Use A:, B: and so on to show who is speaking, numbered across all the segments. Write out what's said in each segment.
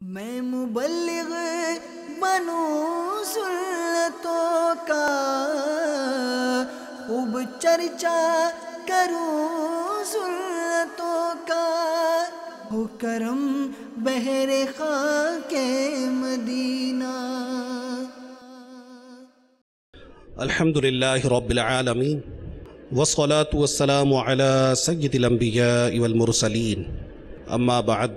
A: میں مبلغ بنوں سنتوں کا، خوب چرچا کروں سنتوں کا، ہو کرم بحر خاک مدینہ۔
B: الحمدللہ رب العالمین والصلاة والسلام على سید الانبیاء والمرسلین، اما بعد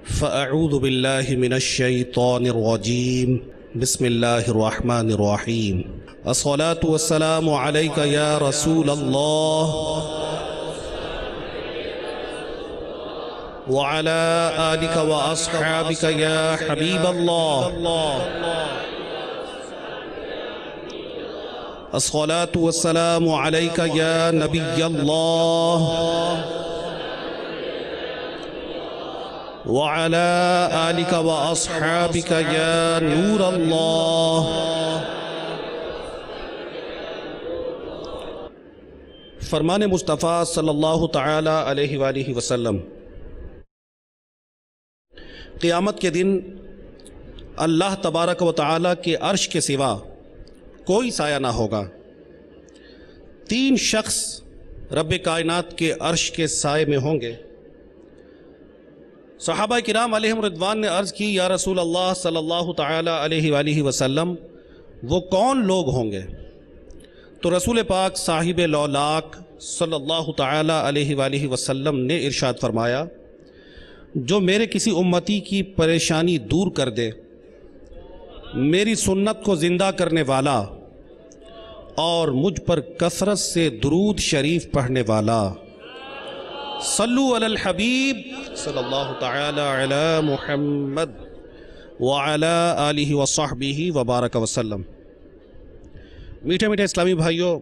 B: فاعوذ باللہ من الشیطان الرجیم، بسم اللہ الرحمن الرحیم۔ الصلاة والسلام علیک یا رسول اللہ وعلى آلک واصحابک یا حبیب اللہ۔ الصلاة والسلام علیک یا نبی اللہ وعلى آلک واصحابک یا نور اللہ۔ فرمان مصطفیٰ صلی اللہ تعالی علیہ وآلہ وسلم، قیامت کے دن اللہ تبارک و تعالی کے عرش کے سوا کوئی سایہ نہ ہوگا۔ 3 شخص رب کائنات کے عرش کے سائے میں ہوں گے۔ صحابہ کرام علیہم رضوان نے عرض کی، یا رسول اللہ صلی اللہ تعالی علیہ وآلہ وسلم، وہ کون لوگ ہوں گے؟ تو رسول پاک صاحب لولاک صلی اللہ تعالی علیہ وآلہ وسلم نے ارشاد فرمایا، جو میرے کسی امتی کی پریشانی دور کر دے، میری سنت کو زندہ کرنے والا اور مجھ پر کثرت سے درود شریف پڑھنے والا۔ صلو علی الحبیب صلی اللہ تعالی علی محمد وعلی آلہ وصحبہ وبارک وسلم۔ میٹھے میٹھے اسلامی بھائیوں،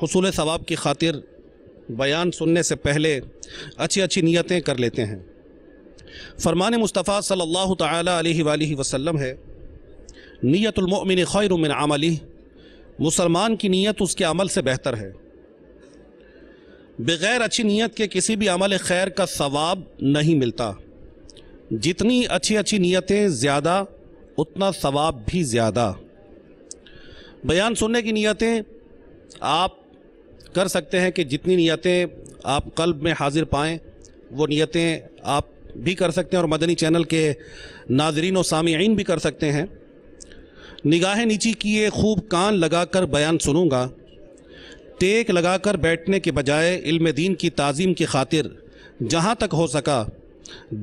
B: حصول ثواب کی خاطر بیان سننے سے پہلے اچھی نیتیں کر لیتے ہیں۔ فرمان مصطفیٰ صلی اللہ تعالی علیہ وآلہ وسلم ہے، نیت المؤمن خیر من عملہ، مسلمان کی نیت اس کے عمل سے بہتر ہے۔ بغیر اچھی نیت کے کسی بھی عمل خیر کا ثواب نہیں ملتا۔ جتنی اچھی نیتیں زیادہ، اتنا ثواب بھی زیادہ۔ بیان سننے کی نیتیں آپ کر سکتے ہیں کہ جتنی نیتیں آپ قلب میں حاضر پائیں وہ نیتیں آپ بھی کر سکتے ہیں، اور مدنی چینل کے ناظرین و سامعین بھی کر سکتے ہیں۔ نگاہیں نیچی کیے خوب کان لگا کر بیان سنوں گا، ٹیک لگا کر بیٹھنے کے بجائے علم دین کی تعظیم کی خاطر جہاں تک ہو سکا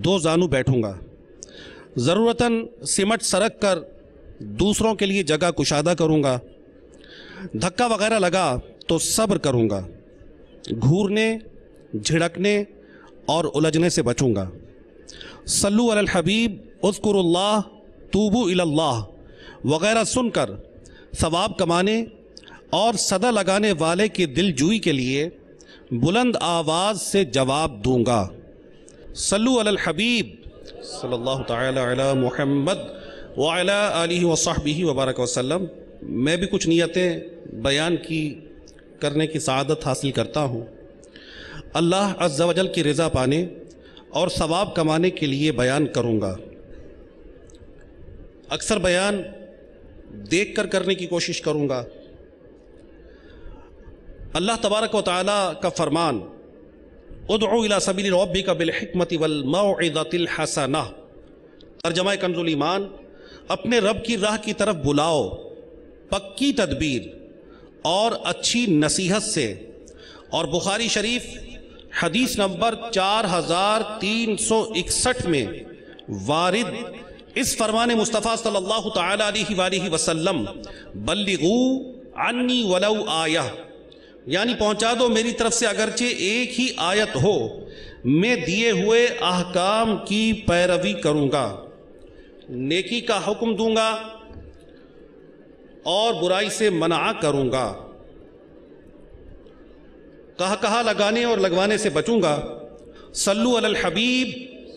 B: 2 زانو بیٹھوں گا۔ ضرورتاً سمٹ سرک کر دوسروں کے لیے جگہ کشادہ کروں گا۔ دھکا وغیرہ لگا تو صبر کروں گا۔ گھورنے، جھڑکنے اور الجھنے سے بچوں گا۔ صلو علی الحبیب، اذکروا اللہ، توبوا الی اللہ وغیرہ سن کر ثواب کمانے اور صدا لگانے والے کی دل جوئی کے لیے بلند آواز سے جواب دوں گا۔ صلو علی الحبیب صلی اللہ تعالی علی محمد وعلی آلہ وصحبہ وبارک وسلم۔ میں بھی کچھ نیتیں بیان کرنے کی سعادت حاصل کرتا ہوں۔ اللہ عز و جل کی رضا پانے اور ثواب کمانے کے لیے بیان کروں گا۔ اکثر بیان دیکھ کر کرنے کی کوشش کروں گا۔ اللہ تبارک و تعالی کا فرمان، ادعو الی سبیل ربک بالحکمت والموعظۃ الحسنہ، ترجمہ کنز الایمان، اپنے رب کی راہ کی طرف بلاؤ پکی تدبیر اور اچھی نصیحت سے۔ اور بخاری شریف حدیث نمبر 4361 میں وارد اس فرمان مصطفیٰ صلی اللہ تعالی علیہ وآلہ وسلم، بلغوا عنی ولو آیہ، یعنی پہنچا دو میری طرف سے اگرچہ ایک ہی آیت ہو، میں دیے ہوئے احکام کی پیروی کروں گا، نیکی کا حکم دوں گا اور برائی سے منع کروں گا، کہا لگانے اور لگوانے سے بچوں گا۔ صلو علی الحبیب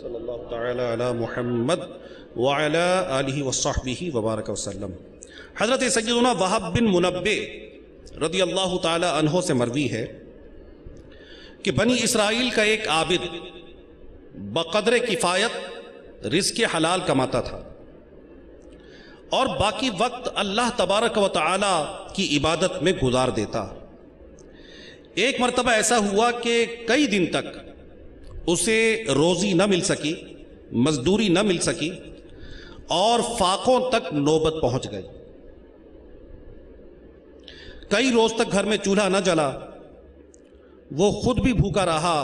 B: صلی اللہ تعالی علی محمد وعلی آلہ وصحبہ وبارک وسلم۔ حضرت سیدنا وہب بن منبع رضی اللہ تعالی عنہ سے مروی ہے کہ بنی اسرائیل کا ایک عابد بقدر کفایت رزق حلال کماتا تھا اور باقی وقت اللہ تبارک و تعالی کی عبادت میں گزار دیتا۔ ایک مرتبہ ایسا ہوا کہ کئی دن تک اسے روزی نہ مل سکی، مزدوری نہ مل سکی اور فاقوں تک نوبت پہنچ گئی۔ کئی روز تک گھر میں چولہا نہ جلا، وہ خود بھی بھوکا رہا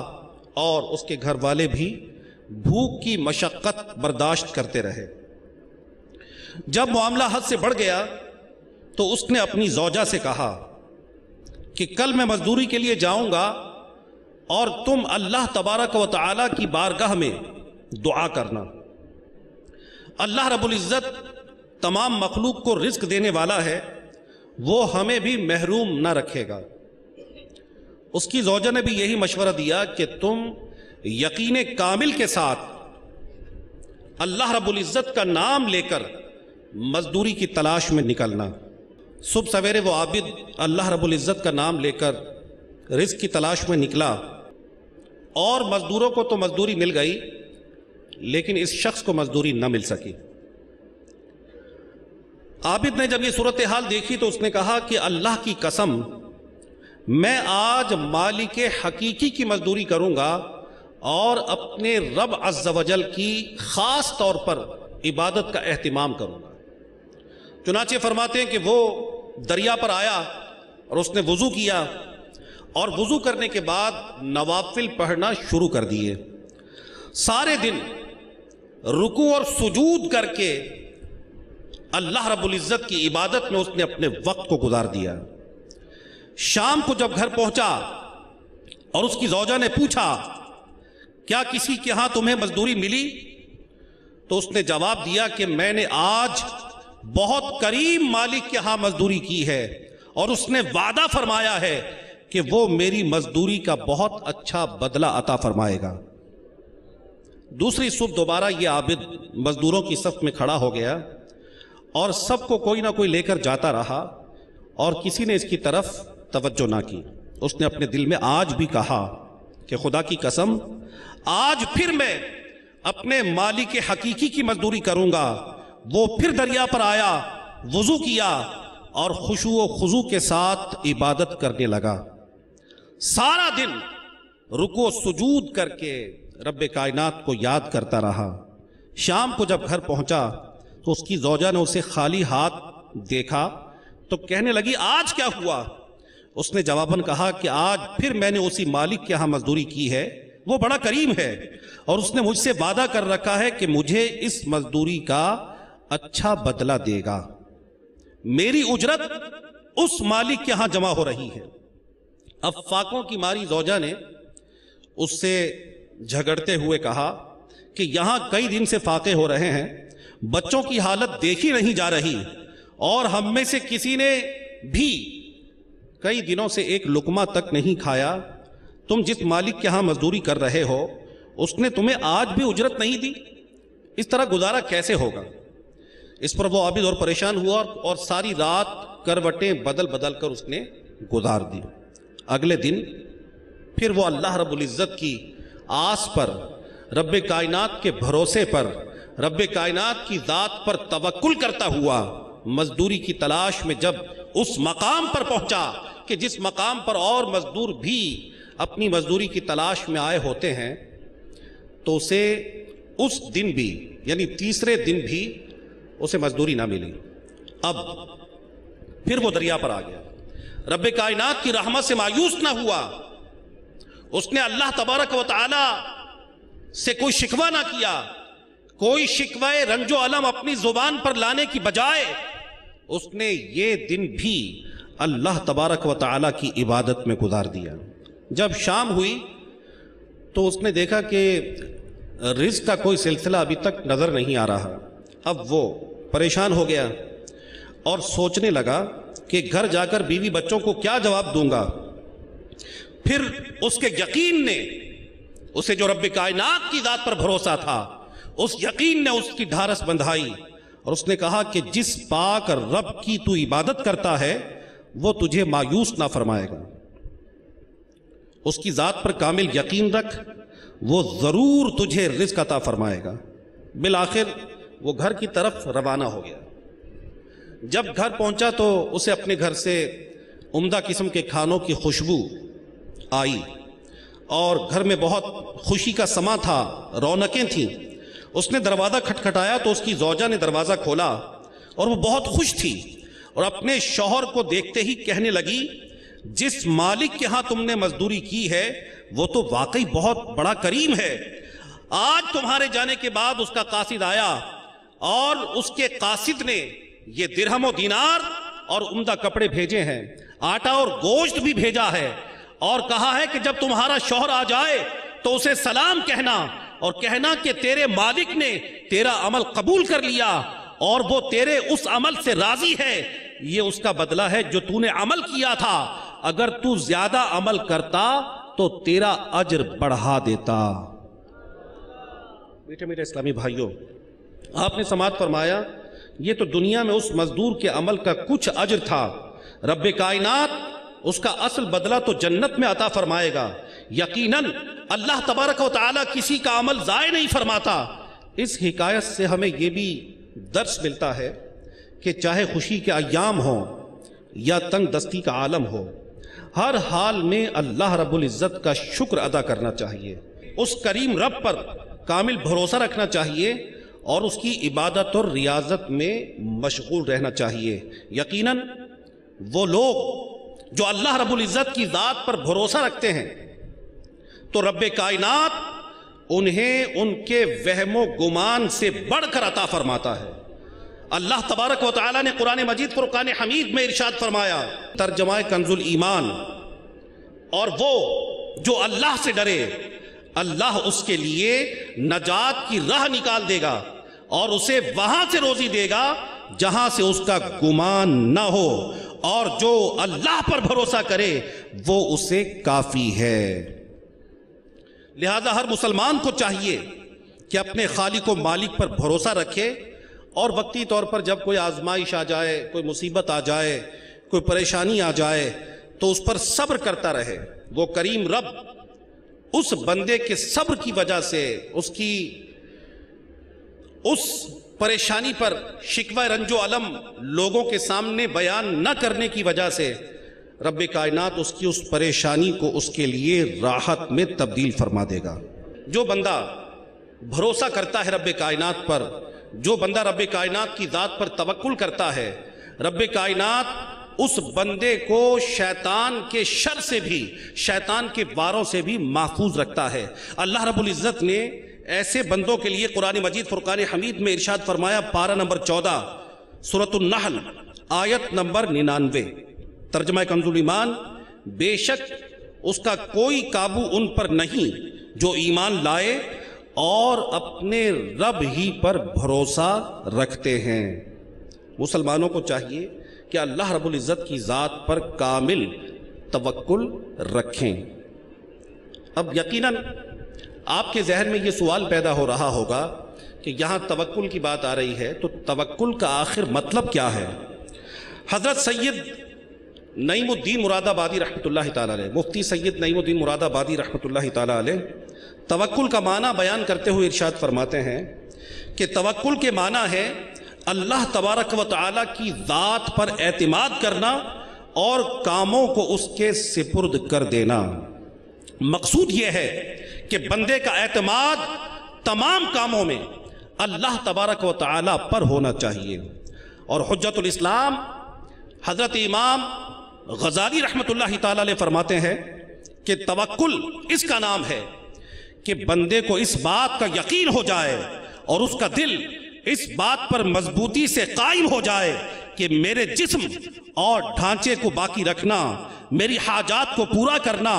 B: اور اس کے گھر والے بھی بھوک کی مشقت برداشت کرتے رہے۔ جب معاملہ حد سے بڑھ گیا تو اس نے اپنی زوجہ سے کہا کہ کل میں مزدوری کے لیے جاؤں گا اور تم اللہ تبارک و تعالی کی بارگاہ میں دعا کرنا۔ اللہ رب العزت تمام مخلوق کو رزق دینے والا ہے، وہ ہمیں بھی محروم نہ رکھے گا۔ اس کی زوجہ نے بھی یہی مشورہ دیا کہ تم یقین کامل کے ساتھ اللہ رب العزت کا نام لے کر مزدوری کی تلاش میں نکلنا۔ صبح سویرے وہ عابد اللہ رب العزت کا نام لے کر رزق کی تلاش میں نکلا اور مزدوروں کو تو مزدوری مل گئی، لیکن اس شخص کو مزدوری نہ مل سکی۔ عابد نے جب یہ صورتحال دیکھی تو اس نے کہا کہ اللہ کی قسم، میں آج مالک حقیقی کی مزدوری کروں گا اور اپنے رب عز و جل کی خاص طور پر عبادت کا اہتمام کروں گا۔ چنانچہ فرماتے ہیں کہ وہ دریا پر آیا اور اس نے وضو کیا اور وضو کرنے کے بعد نوافل پڑھنا شروع کر دیے۔ سارے دن رکوع اور سجود کر کے اللہ رب العزت کی عبادت میں اس نے اپنے وقت کو گزار دیا۔ شام کو جب گھر پہنچا اور اس کی زوجہ نے پوچھا کیا کسی کے ہاں تمہیں مزدوری ملی، تو اس نے جواب دیا کہ میں نے آج بہت کریم مالک کے ہاں مزدوری کی ہے اور اس نے وعدہ فرمایا ہے کہ وہ میری مزدوری کا بہت اچھا بدلہ عطا فرمائے گا۔ دوسری صبح دوبارہ یہ عابد مزدوروں کی صف میں کھڑا ہو گیا اور سب کو کوئی نہ کوئی لے کر جاتا رہا اور کسی نے اس کی طرف توجہ نہ کی۔ اس نے اپنے دل میں آج بھی کہا کہ خدا کی قسم، آج پھر میں اپنے مالک حقیقی کی مزدوری کروں گا۔ وہ پھر دریا پر آیا، وضو کیا اور خشوع و خضوع کے ساتھ عبادت کرنے لگا۔ سارا دن رکوع و سجود کر کے رب کائنات کو یاد کرتا رہا۔ شام کو جب گھر پہنچا تو اس کی زوجہ نے اسے خالی ہاتھ دیکھا تو کہنے لگی آج کیا ہوا؟ اس نے جواباً کہا کہ آج پھر میں نے اسی مالک کے یہاں مزدوری کی ہے، وہ بڑا کریم ہے اور اس نے مجھ سے وعدہ کر رکھا ہے کہ مجھے اس مزدوری کا اچھا بدلہ دے گا۔ میری اجرت اس مالک کے ہاں جمع ہو رہی ہے۔ اب فاقوں کی ماری زوجہ نے اس سے جھگڑتے ہوئے کہا کہ یہاں کئی دن سے فاقے ہو رہے ہیں، بچوں کی حالت دیکھی نہیں جا رہی اور ہم میں سے کسی نے بھی کئی دنوں سے ایک لقمہ تک نہیں کھایا۔ تم جس مالک کے ہاں مزدوری کر رہے ہو اس نے تمہیں آج بھی اجرت نہیں دی، اس طرح گزارا کیسے ہوگا؟ اس پر وہ عابد اور پریشان ہوا اور ساری رات کروٹیں بدل بدل کر اس نے گزار دی۔ اگلے دن پھر وہ اللہ رب العزت کی آس پر، رب کائنات کے بھروسے پر، رب کائنات کی ذات پر توکل کرتا ہوا مزدوری کی تلاش میں جب اس مقام پر پہنچا کہ جس مقام پر اور مزدور بھی اپنی مزدوری کی تلاش میں آئے ہوتے ہیں، تو اسے اس دن بھی یعنی تیسرے دن بھی اسے مزدوری نہ ملی۔ اب پھر وہ دریا پر آ گیا، رب کائنات کی رحمت سے مایوس نہ ہوا، اس نے اللہ تبارک و تعالی سے کوئی شکوہ نہ کیا، کوئی شکوہ رنج و الم اپنی زبان پر لانے کی بجائے اس نے یہ دن بھی اللہ تبارک و تعالی کی عبادت میں گزار دیا۔ جب شام ہوئی تو اس نے دیکھا کہ رزق کا کوئی سلسلہ ابھی تک نظر نہیں آ رہا۔ اب وہ پریشان ہو گیا اور سوچنے لگا کہ گھر جا کر بیوی بچوں کو کیا جواب دوں گا۔ پھر اس کے یقین نے اسے، جو رب کائنات کی ذات پر بھروسہ تھا، اس یقین نے اس کی ڈھارس بندھائی اور اس نے کہا کہ جس پاک رب کی تو عبادت کرتا ہے وہ تجھے مایوس نہ فرمائے گا۔ اس کی ذات پر کامل یقین رکھ، وہ ضرور تجھے رزق عطا فرمائے گا۔ بالآخر وہ گھر کی طرف روانہ ہو گیا۔ جب گھر پہنچا تو اسے اپنے گھر سے عمدہ قسم کے کھانوں کی خوشبو آئی اور گھر میں بہت خوشی کا سما تھا، رونقیں تھیں۔ اس نے دروازہ کھٹکھٹایا تو اس کی زوجہ نے دروازہ کھولا اور وہ بہت خوش تھی اور اپنے شوہر کو دیکھتے ہی کہنے لگی، جس مالک کے ہاں تم نے مزدوری کی ہے وہ تو واقعی بہت بڑا کریم ہے۔ آج تمہارے جانے کے بعد اس کا قاصد آیا اور اس کے قاصد نے یہ درہم و دینار اور عمدہ کپڑے بھیجے ہیں، آٹا اور گوشت بھی بھیجا ہے، اور کہا ہے کہ جب تمہارا شوہر آ جائے تو اسے سلام کہنا اور کہنا کہ تیرے مالک نے تیرا عمل قبول کر لیا اور وہ تیرے اس عمل سے راضی ہے، یہ اس کا بدلہ ہے جو تو نے عمل کیا تھا۔ اگر تو زیادہ عمل کرتا تو تیرا اجر بڑھا دیتا۔ میٹھے میٹھے اسلامی بھائیوں، آپ نے سماعت فرمایا یہ تو دنیا میں اس مزدور کے عمل کا کچھ اجر تھا، رب کائنات اس کا اصل بدلہ تو جنت میں عطا فرمائے گا۔ یقیناً اللہ تبارک و تعالی کسی کا عمل ضائع نہیں فرماتا۔ اس حکایت سے ہمیں یہ بھی درس ملتا ہے کہ چاہے خوشی کے ایام ہوں یا تنگ دستی کا عالم ہو، ہر حال میں اللہ رب العزت کا شکر ادا کرنا چاہیے، اس کریم رب پر کامل بھروسہ رکھنا چاہیے اور اس کی عبادت اور ریاضت میں مشغول رہنا چاہیے۔ یقیناً وہ لوگ جو اللہ رب العزت کی ذات پر بھروسہ رکھتے ہیں تو رب کائنات انہیں ان کے وہم و گمان سے بڑھ کر عطا فرماتا ہے۔ اللہ تبارک و تعالی نے قرآن مجید فرقان حمید میں ارشاد فرمایا، ترجمہ کنز الایمان، اور وہ جو اللہ سے ڈرے اللہ اس کے لیے نجات کی راہ نکال دے گا اور اسے وہاں سے روزی دے گا جہاں سے اس کا گمان نہ ہو، اور جو اللہ پر بھروسہ کرے وہ اسے کافی ہے۔ لہذا ہر مسلمان کو چاہیے کہ اپنے خالق و مالک پر بھروسہ رکھے اور وقتی طور پر جب کوئی آزمائش آ جائے، کوئی مصیبت آ جائے، کوئی پریشانی آ جائے تو اس پر صبر کرتا رہے۔ وہ کریم رب اس بندے کے صبر کی وجہ سے، اس پریشانی پر شکوہ رنج و علم لوگوں کے سامنے بیان نہ کرنے کی وجہ سے رب کائنات اس کی اس پریشانی کو اس کے لیے راحت میں تبدیل فرما دے گا۔ جو بندہ بھروسہ کرتا ہے رب کائنات پر، جو بندہ رب کائنات کی ذات پر توکل کرتا ہے، رب کائنات اس بندے کو شیطان کے شر سے بھی، شیطان کے واروں سے بھی محفوظ رکھتا ہے۔ اللہ رب العزت نے ایسے بندوں کے لیے قرآن مجید فرقان حمید میں ارشاد فرمایا، پارہ نمبر 14 سورۃ النحل آیت نمبر 99، ترجمہ کنز الایمان، بے شک اس کا کوئی قابو ان پر نہیں جو ایمان لائے اور اپنے رب ہی پر بھروسہ رکھتے ہیں۔ مسلمانوں کو چاہیے کہ اللہ رب العزت کی ذات پر کامل توکل رکھیں۔ اب یقیناً آپ کے ذہن میں یہ سوال پیدا ہو رہا ہوگا کہ یہاں توکل کی بات آ رہی ہے تو توکل کا آخر مطلب کیا ہے؟ حضرت سید نعیم الدین مراد آبادی رحمۃ اللہ تعالیٰ علیہ، مفتی سید نعیم الدین مراد آبادی رحمۃ اللہ تعالیٰ علیہ، توکل کا معنی بیان کرتے ہوئے ارشاد فرماتے ہیں کہ توکل کے معنی ہے اللہ تبارک و تعالیٰ کی ذات پر اعتماد کرنا اور کاموں کو اس کے سپرد کر دینا۔ مقصود یہ ہے کہ بندے کا اعتماد تمام کاموں میں اللہ تبارک و تعالیٰ پر ہونا چاہیے۔ اور حجت الاسلام حضرت امام غزالی رحمۃ اللہ تعالیٰ علیہ فرماتے ہیں کہ توکل اس کا نام ہے کہ بندے کو اس بات کا یقین ہو جائے اور اس کا دل اس بات پر مضبوطی سے قائم ہو جائے کہ میرے جسم اور ڈھانچے کو باقی رکھنا، میری حاجات کو پورا کرنا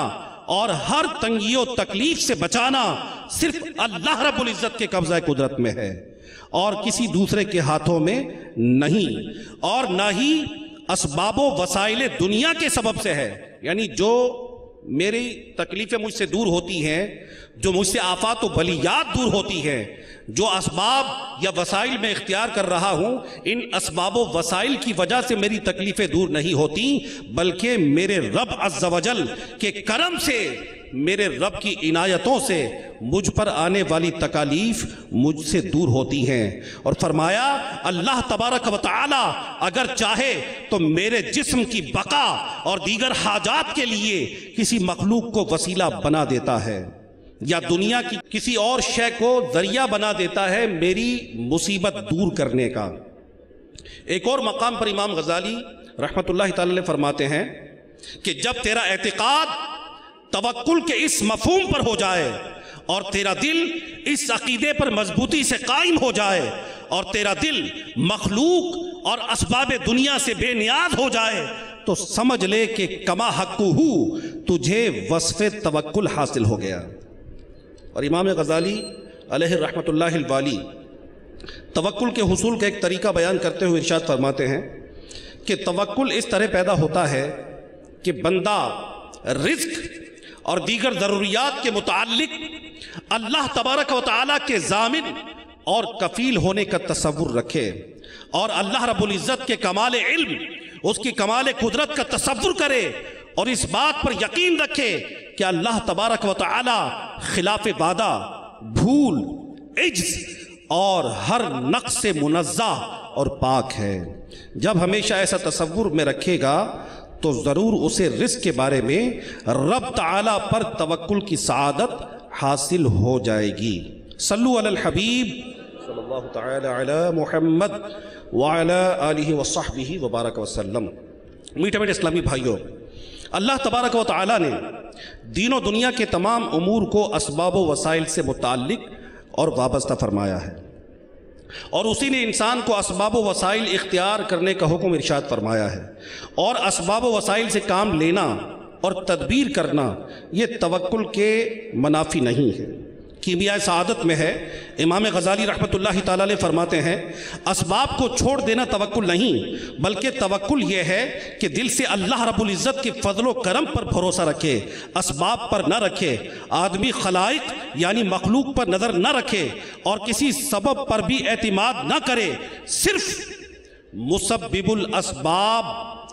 B: اور ہر تنگی و تکلیف سے بچانا صرف اللہ رب العزت کے قبضہ قدرت میں ہے اور کسی دوسرے کے ہاتھوں میں نہیں، اور نہ ہی اسباب و وسائل دنیا کے سبب سے ہے۔ یعنی جو میری تکلیفیں مجھ سے دور ہوتی ہیں، جو مجھ سے آفات و بلیات دور ہوتی ہیں، جو اسباب یا وسائل میں اختیار کر رہا ہوں ان اسباب و وسائل کی وجہ سے میری تکلیفیں دور نہیں ہوتی، بلکہ میرے رب عز و جل کے کرم سے، میرے رب کی عنایتوں سے مجھ پر آنے والی تکالیف مجھ سے دور ہوتی ہیں۔ اور فرمایا اللہ تبارک و تعالی اگر چاہے تو میرے جسم کی بقا اور دیگر حاجات کے لیے کسی مخلوق کو وسیلہ بنا دیتا ہے، یا دنیا کی کسی اور شے کو ذریعہ بنا دیتا ہے میری مصیبت دور کرنے کا۔ ایک اور مقام پر امام غزالی رحمت اللہ تعالی علیہ فرماتے ہیں کہ جب تیرا اعتقاد توکل کے اس مفہوم پر ہو جائے اور تیرا دل اس عقیدے پر مضبوطی سے قائم ہو جائے اور تیرا دل مخلوق اور اسباب دنیا سے بے نیاز ہو جائے تو سمجھ لے کہ کما حقہ تجھے وصف توکل حاصل ہو گیا۔ اور امام غزالی علیہ رحمت اللہ الوالی توکل کے حصول کا ایک طریقہ بیان کرتے ہوئے ارشاد فرماتے ہیں کہ توکل اس طرح پیدا ہوتا ہے کہ بندہ رزق اور دیگر ضروریات کے متعلق اللہ تبارک و تعالیٰ کے ضامن اور کفیل ہونے کا تصور رکھے، اور اللہ رب العزت کے کمال علم، اس کی کمال قدرت کا تصور کرے، اور اس بات پر یقین رکھے کہ اللہ تبارک و تعالیٰ خلاف وعدہ، بھول، عجز اور ہر نقص سے منزہ اور پاک ہے۔ جب ہمیشہ ایسا تصور میں رکھے گا تو ضرور اسے رزق کے بارے میں رب تعالیٰ پر توکل کی سعادت حاصل ہو جائے گی۔ صلو علی الحبیب صلی اللہ تعالی علی محمد وعلی آلہ وصحبہ وبارک وسلم۔ میٹھے میٹھے اسلامی بھائیوں، اللہ تبارک و تعالیٰ نے دین و دنیا کے تمام امور کو اسباب و وسائل سے متعلق اور وابستہ فرمایا ہے، اور اسی نے انسان کو اسباب و وسائل اختیار کرنے کا حکم ارشاد فرمایا ہے، اور اسباب و وسائل سے کام لینا اور تدبیر کرنا یہ توکل کے منافی نہیں ہے، کیمیائے سعادت میں ہے۔ امام غزالی رحمت اللہ تعالیٰ علیہ فرماتے ہیں اسباب کو چھوڑ دینا توکل نہیں، بلکہ توکل یہ ہے کہ دل سے اللہ رب العزت کے فضل و کرم پر بھروسہ رکھے، اسباب پر نہ رکھے، آدمی خلائق یعنی مخلوق پر نظر نہ رکھے، اور کسی سبب پر بھی اعتماد نہ کرے، صرف مسبب الاسباب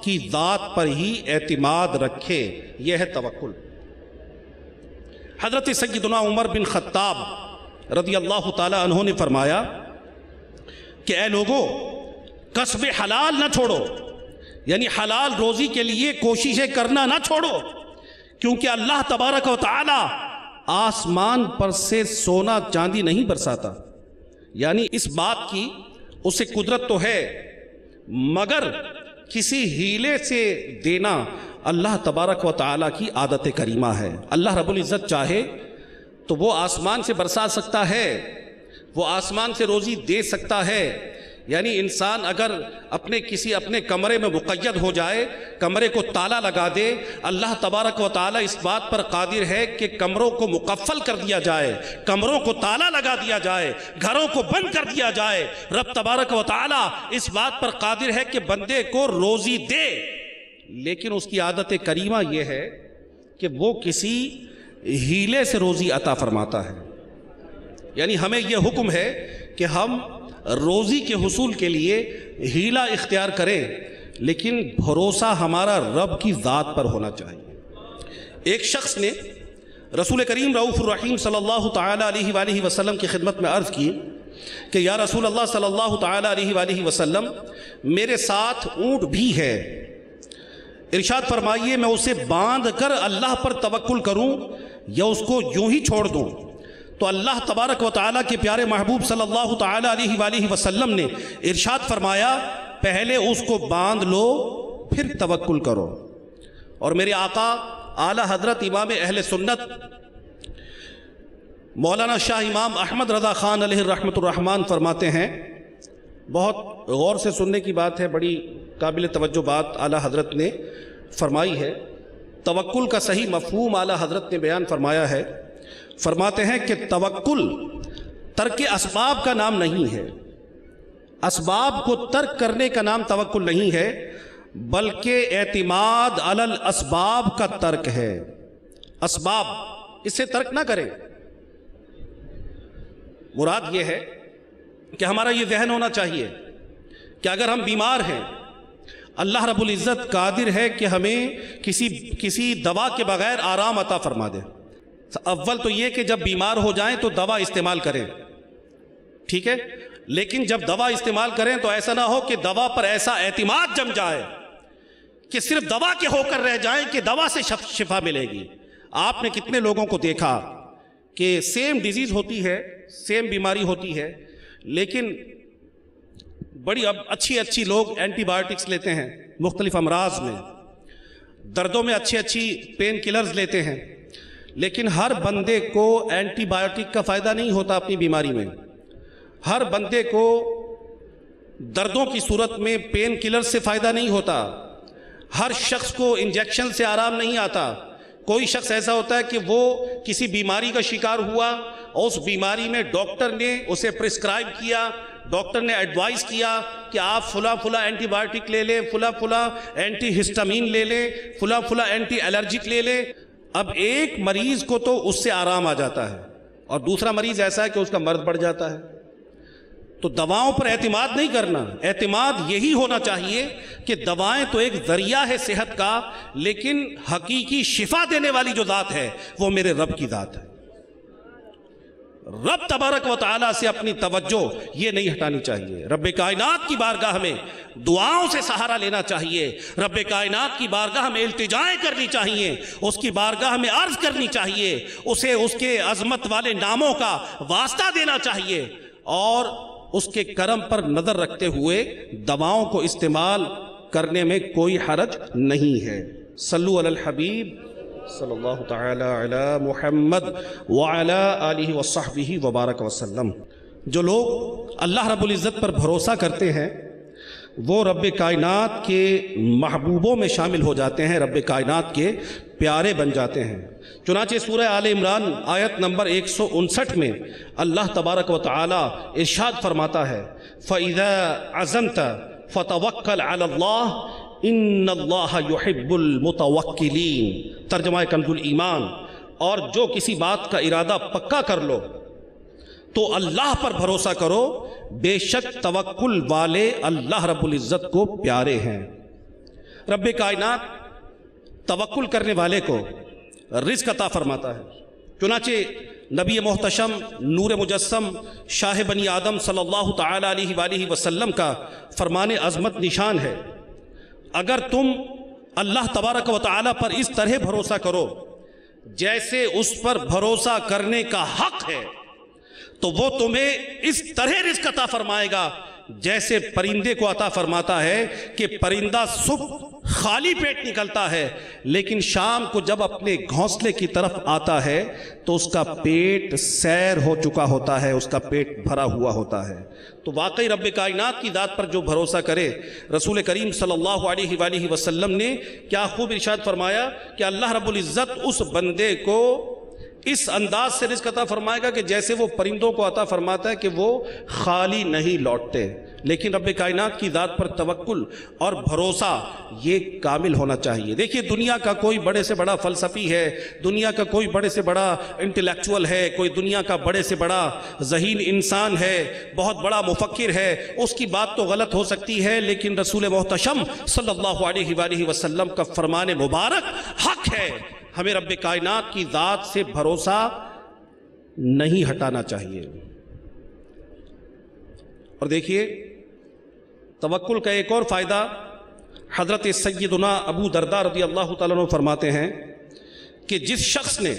B: کی ذات پر ہی اعتماد رکھے، یہ ہے توکل۔ حضرت سیدنا عمر بن خطاب رضی اللہ تعالی عنہ نے فرمایا کہ اے لوگو، کسب حلال نہ چھوڑو، یعنی حلال روزی کے لیے کوششیں کرنا نہ چھوڑو، کیونکہ اللہ تبارک و تعالی آسمان پر سے سونا چاندی نہیں برساتا، یعنی اس بات کی اسے قدرت تو ہے، مگر کسی ہیلے سے دینا اللہ تبارک و تعالیٰ کی عادت کریمہ ہے۔ اللہ رب العزت چاہے تو وہ آسمان سے برسا سکتا ہے، وہ آسمان سے روزی دے سکتا ہے، یعنی انسان اگر اپنے کمرے میں مقید ہو جائے، کمرے کو تالا لگا دے، اللہ تبارک و تعالیٰ اس بات پر قادر ہے کہ کمروں کو مقفل کر دیا جائے، کمروں کو تالا لگا دیا جائے، گھروں کو بند کر دیا جائے۔ رب تبارک و تعالیٰ اس بات پر قادر ہے کہ بندے کو روزی دے، لیکن اس کی عادت کریمہ یہ ہے کہ وہ کسی ہیلے سے روزی عطا فرماتا ہے، یعنی ہمیں یہ حکم ہے کہ ہم روزی کے حصول کے لیے ہیلہ اختیار کریں، لیکن بھروسہ ہمارا رب کی ذات پر ہونا چاہیے۔ ایک شخص نے رسول کریم رؤوف الرحیم صلی اللہ تعالی علیہ وآلہ وسلم کی خدمت میں عرض کی کہ یا رسول اللہ صلی اللہ تعالی علیہ وآلہ وسلم، میرے ساتھ اونٹ بھی ہے، ارشاد فرمائیے میں اسے باندھ کر اللہ پر توکل کروں یا اس کو یوں ہی چھوڑ دوں؟ تو اللہ تبارک و تعالیٰ کے پیارے محبوب صلی اللہ تعالی علیہ وآلہ وسلم نے ارشاد فرمایا پہلے اس کو باندھ لو پھر توکل کرو۔ اور میرے آقا اعلیٰ حضرت امام اہل سنت مولانا شاہ امام احمد رضا خان علیہ رحمت الرحمن فرماتے ہیں، بہت غور سے سننے کی بات ہے، بڑی قابل توجہ بات اعلیٰ حضرت نے فرمائی ہے۔ توکل کا صحیح مفہوم اعلیٰ حضرت نے بیان فرمایا ہے، فرماتے ہیں کہ توکل ترک اسباب کا نام نہیں ہے، اسباب کو ترک کرنے کا نام توکل نہیں ہے، بلکہ اعتماد علی الاسباب کا ترک ہے۔ اسباب اسے ترک نہ کریں، مراد یہ ہے کہ ہمارا یہ ذہن ہونا چاہیے کہ اگر ہم بیمار ہیں، اللہ رب العزت قادر ہے کہ ہمیں کسی دوا کے بغیر آرام عطا فرما دے۔ اول تو یہ کہ جب بیمار ہو جائیں تو دوا استعمال کریں، ٹھیک ہے، لیکن جب دوا استعمال کریں تو ایسا نہ ہو کہ دوا پر ایسا اعتماد جم جائے کہ صرف دوا کے ہو کر رہ جائیں کہ دوا سے شفا ملے گی۔ آپ نے کتنے لوگوں کو دیکھا کہ سیم ڈیزیز ہوتی ہے، سیم بیماری ہوتی ہے، لیکن بڑی اچھی لوگ اینٹی بایوٹکس لیتے ہیں مختلف امراض میں، دردوں میں اچھی پین کلرز لیتے ہیں، لیکن ہر بندے کو اینٹی بایوٹک کا فائدہ نہیں ہوتا اپنی بیماری میں۔ ہر بندے کو دردوں کی صورت میں پین کلر سے فائدہ نہیں ہوتا، ہر شخص کو انجیکشن سے آرام نہیں آتا۔ کوئی شخص ایسا ہوتا ہے کہ وہ کسی بیماری کا شکار ہوا اور اس بیماری میں ڈاکٹر نے اسے پرسکرائب کیا، ڈاکٹر نے ایڈوائز کیا کہ آپ فلاں اینٹی بایوٹک لے لیں، فلاں اینٹی ہسٹامین لے لیں، فلاں اینٹی الرجک لے لیں۔ اب ایک مریض کو تو اس سے آرام آ جاتا ہے اور دوسرا مریض ایسا ہے کہ اس کا مرض بڑھ جاتا ہے۔ تو دواؤں پر اعتماد نہیں کرنا، اعتماد یہی ہونا چاہیے کہ دوائیں تو ایک ذریعہ ہے صحت کا، لیکن حقیقی شفا دینے والی جو ذات ہے وہ میرے رب کی ذات ہے۔ رب تبارک و تعالیٰ سے اپنی توجہ یہ نہیں ہٹانی چاہیے۔ رب کائنات کی بارگاہ میں دعاؤں سے سہارا لینا چاہیے، رب کائنات کی بارگاہ میں التجائیں کرنی چاہیے، اس کی بارگاہ میں عرض کرنی چاہیے، اسے اس کے عظمت والے ناموں کا واسطہ دینا چاہیے، اور اس کے کرم پر نظر رکھتے ہوئے دواؤں کو استعمال کرنے میں کوئی حرج نہیں ہے۔ صلو علی الحبیب صلی اللہ تعالی علی محمد وعلی آلہ وصحبہ وبارک وسلم۔ جو لوگ اللہ رب العزت پر بھروسہ کرتے ہیں وہ رب کائنات کے محبوبوں میں شامل ہو جاتے ہیں، رب کائنات کے پیارے بن جاتے ہیں۔ چنانچہ سورہ آل عمران آیت نمبر 159 میں اللہ تبارک و تعالی ارشاد فرماتا ہے فَإِذَا عَزَمْتَ فَتَوَكَّلْ عَلَى اللَّهِ ان اللہ یحب المتوکلین۔ ترجمہ کنز الایمان، اور جو کسی بات کا ارادہ پکا کر لو تو اللہ پر بھروسہ کرو، بے شک توکل والے اللہ رب العزت کو پیارے ہیں۔ رب کائنات توکل کرنے والے کو رزق عطا فرماتا ہے۔ چنانچہ نبی محتشم نور مجسم شاہ بنی آدم صلی اللہ تعالی علیہ وآلہ وسلم کا فرمان عظمت نشان ہے، اگر تم اللہ تبارک و تعالیٰ پر اس طرح بھروسہ کرو جیسے اس پر بھروسہ کرنے کا حق ہے، تو وہ تمہیں اس طرح رزق عطا فرمائے گا جیسے پرندے کو عطا فرماتا ہے کہ پرندہ صبح خالی پیٹ نکلتا ہے لیکن شام کو جب اپنے گھونسلے کی طرف آتا ہے تو اس کا پیٹ سیر ہو چکا ہوتا ہے، اس کا پیٹ بھرا ہوا ہوتا ہے۔ تو واقعی رب کائنات کی ذات پر جو بھروسہ کرے، رسول کریم صلی اللہ علیہ وآلہ وسلم نے کیا خوب ارشاد فرمایا کہ اللہ رب العزت اس بندے کو اس انداز سے رزق عطا فرمائے گا کہ جیسے وہ پرندوں کو عطا فرماتا ہے کہ وہ خالی نہیں لوٹتے۔ لیکن رب کائنات کی ذات پر توکل اور بھروسہ یہ کامل ہونا چاہیے۔ دیکھیے دنیا کا کوئی بڑے سے بڑا فلسفی ہے، دنیا کا کوئی بڑے سے بڑا انٹلیکچول ہے، کوئی دنیا کا بڑے سے بڑا ذہین انسان ہے، بہت بڑا مفکر ہے، اس کی بات تو غلط ہو سکتی ہے، لیکن رسول محتشم صلی اللہ علیہ وآلہ وسلم کا فرمان مبارک حق ہے۔ ہمیں رب کائنات کی ذات سے بھروسہ نہیں ہٹانا چاہیے۔ اور دیکھیے توکل کا ایک اور فائدہ حضرت سیدنا ابو درداء رضی اللہ تعالیٰ عنہ فرماتے ہیں کہ جس شخص نے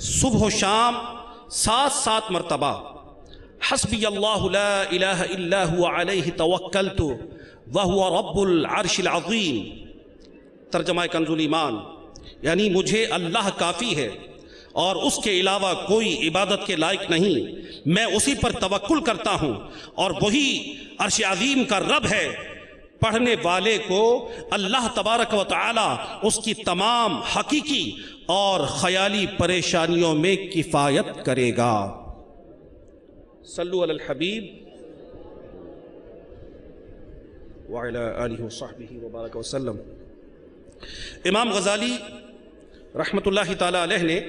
B: صبح و شام 7 مرتبہ حسبی اللہ لا الہ الا هو علیہ توکلت وہو رب العرش العظیم، ترجمہ کنز الایمان، یعنی مجھے اللہ کافی ہے اور اس کے علاوہ کوئی عبادت کے لائق نہیں، میں اسی پر توکل کرتا ہوں اور وہی عرش عظیم کا رب ہے۔ پڑھنے والے کو اللہ تبارک و تعالی اس کی تمام حقیقی اور خیالی پریشانیوں میں کفایت کرے گا۔ صلو علی الحبیب وعلی آلہ وصحبہ وبارک وسلم۔ امام غزالی رحمت اللہ تعالی علیہ نے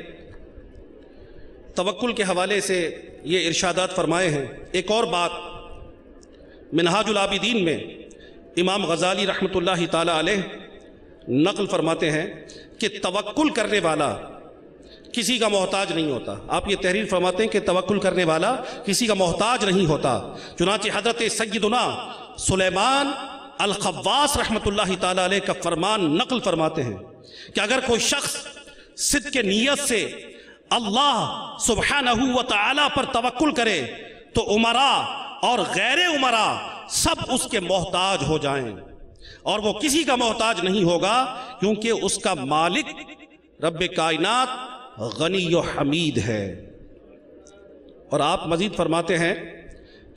B: توکل کے حوالے سے یہ ارشادات فرمائے ہیں۔ ایک اور بات منہاج العابدین میں امام غزالی رحمۃ اللہ تعالی علیہ نقل فرماتے ہیں کہ توکل کرنے والا کسی کا محتاج نہیں ہوتا۔ آپ یہ تحریر فرماتے ہیں کہ توکل کرنے والا کسی کا محتاج نہیں ہوتا۔ چنانچہ حضرت سیدنا سلیمان الخواص رحمۃ اللہ تعالی علیہ کا فرمان نقل فرماتے ہیں کہ اگر کوئی شخص صدق کے نیت سے اللہ سبحانہ و تعالی پر توکل کرے تو امراء اور غیر امراء سب اس کے محتاج ہو جائیں، اور وہ کسی کا محتاج نہیں ہوگا، کیونکہ اس کا مالک رب کائنات غنی و حمید ہے۔ اور آپ مزید فرماتے ہیں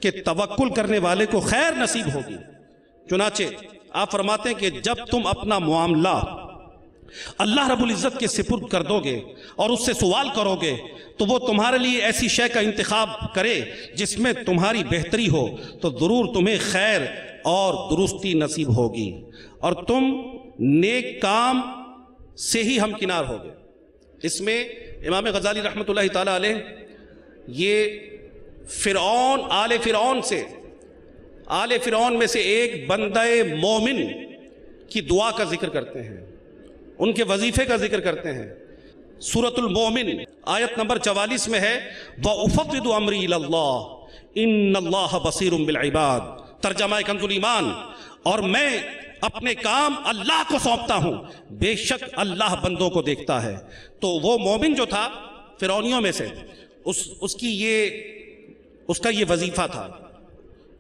B: کہ توکل کرنے والے کو خیر نصیب ہوگی۔ چنانچہ آپ فرماتے ہیں کہ جب تم اپنا معاملہ اللہ رب العزت کے سپرد کر دو گے اور اس سے سوال کرو گے تو وہ تمہارے لیے ایسی شے کا انتخاب کرے جس میں تمہاری بہتری ہو، تو ضرور تمہیں خیر اور درستی نصیب ہوگی، اور تم نیک کام سے ہی ہمکنار ہوگے۔ اس میں امام غزالی رحمۃ اللہ تعالی علیہ یہ فرعون، آل فرعون میں سے ایک بندہ مومن کی دعا کا ذکر کرتے ہیں، ان کے وظیفے کا ذکر کرتے ہیں۔ سورۃ المومن آیت نمبر 44 میں ہے وَأُفَوِّضُ أَمْرِي إِلَى اللَّهِ إِنَّ اللَّهَ بَصِيرٌ بِالْعِبَادِ، ترجمہ کنز الایمان، اور میں اپنے کام اللہ کو سونپتا ہوں، بے شک اللہ بندوں کو دیکھتا ہے۔ تو وہ مومن جو تھا فرعونیوں میں سے، اس کا یہ وظیفہ تھا،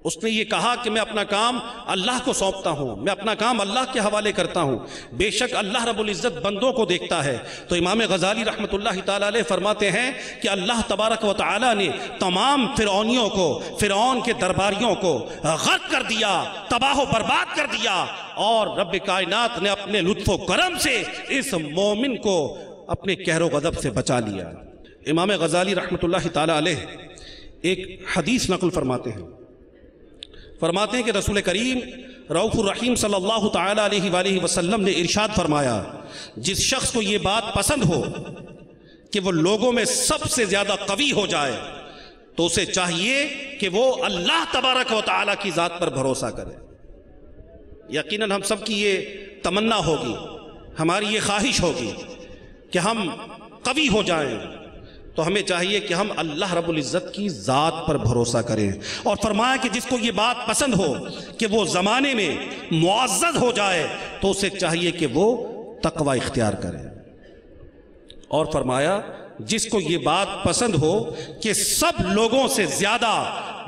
B: اس نے یہ کہا کہ میں اپنا کام اللہ کو سونپتا ہوں، میں اپنا کام اللہ کے حوالے کرتا ہوں، بے شک اللہ رب العزت بندوں کو دیکھتا ہے۔ تو امام غزالی رحمۃ اللہ تعالی علیہ فرماتے ہیں کہ اللہ تبارک و تعالی نے تمام فرعونیوں کو، فرعون کے درباریوں کو غرق کر دیا، تباہ و برباد کر دیا، اور رب کائنات نے اپنے لطف و کرم سے اس مومن کو اپنے قہر و غضب سے بچا لیا۔ امام غزالی رحمۃ اللہ تعالی علیہ ایک حدیث نقل فرماتے ہیں کہ رسول کریم رؤوف الرحیم صلی اللہ تعالی علیہ وآلہ وسلم نے ارشاد فرمایا، جس شخص کو یہ بات پسند ہو کہ وہ لوگوں میں سب سے زیادہ قوی ہو جائے تو اسے چاہیے کہ وہ اللہ تبارک و تعالی کی ذات پر بھروسہ کرے۔ یقیناً ہم سب کی یہ تمنا ہوگی، ہماری یہ خواہش ہوگی کہ ہم قوی ہو جائیں، تو ہمیں چاہیے کہ ہم اللہ رب العزت کی ذات پر بھروسہ کریں۔ اور فرمایا کہ جس کو یہ بات پسند ہو کہ وہ زمانے میں معزز ہو جائے تو اسے چاہیے کہ وہ تقوی اختیار کرے۔ اور فرمایا جس کو یہ بات پسند ہو کہ سب لوگوں سے زیادہ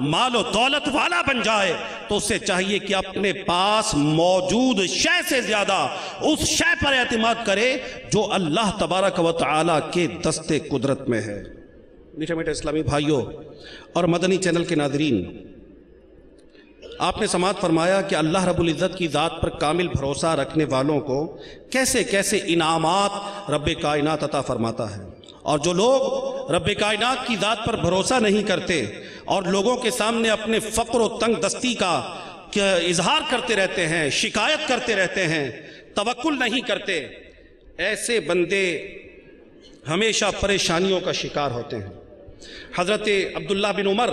B: مال و دولت والا بن جائے تو اسے چاہیے کہ اپنے پاس موجود شے سے زیادہ اس شے پر اعتماد کرے جو اللہ تبارک و تعالی کے دست قدرت میں ہے۔ میٹھے میٹھے اسلامی بھائیوں اور مدنی چینل کے ناظرین، آپ نے سماعت فرمایا کہ اللہ رب العزت کی ذات پر کامل بھروسہ رکھنے والوں کو کیسے کیسے انعامات رب کائنات عطا فرماتا ہے، اور جو لوگ رب کائنات کی ذات پر بھروسہ نہیں کرتے اور لوگوں کے سامنے اپنے فقر و تنگ دستی کا اظہار کرتے رہتے ہیں، شکایت کرتے رہتے ہیں، توکل نہیں کرتے، ایسے بندے ہمیشہ پریشانیوں کا شکار ہوتے ہیں۔ حضرت عبداللہ بن عمر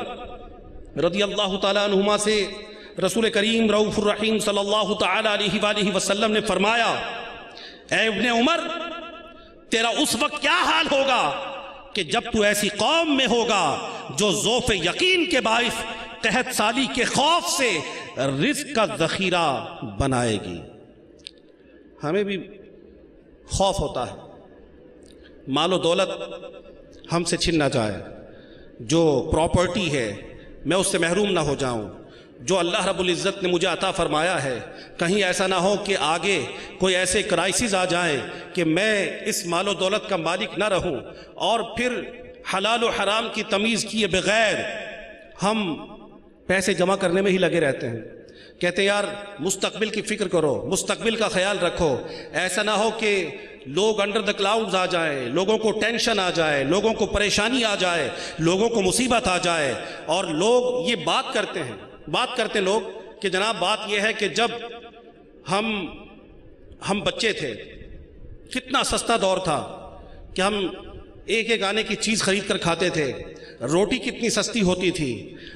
B: رضی اللہ تعالیٰ عنہما سے رسول کریم رؤوف الرحیم صلی اللہ تعالیٰ علیہ وآلہ وسلم نے فرمایا، اے ابن عمر، تیرا اس وقت کیا حال ہوگا کہ جب تو ایسی قوم میں ہوگا جو ذوف یقین کے باعث قحط سالی کے خوف سے رزق کا ذخیرہ بنائے گی۔ ہمیں بھی خوف ہوتا ہے مال و دولت ہم سے چھن نہ جائے، جو پراپرٹی ہے میں اس سے محروم نہ ہو جاؤں، جو اللہ رب العزت نے مجھے عطا فرمایا ہے کہیں ایسا نہ ہو کہ آگے کوئی ایسے کرائسس آ جائیں کہ میں اس مال و دولت کا مالک نہ رہوں، اور پھر حلال و حرام کی تمیز کیے بغیر ہم پیسے جمع کرنے میں ہی لگے رہتے ہیں۔ کہتے ہیں یار مستقبل کی فکر کرو، مستقبل کا خیال رکھو، ایسا نہ ہو کہ لوگ انڈر دا کلاؤڈز آ جائیں، لوگوں کو ٹینشن آ جائے، لوگوں کو پریشانی آ جائے، لوگوں کو مصیبت آ جائے، اور لوگ یہ بات کرتے ہیں لوگ کہ جناب بات یہ ہے کہ جب ہم بچے تھے کتنا سستا دور تھا کہ ہم ایک ایک آنے کی چیز خرید کر کھاتے تھے، روٹی کتنی سستی ہوتی تھی،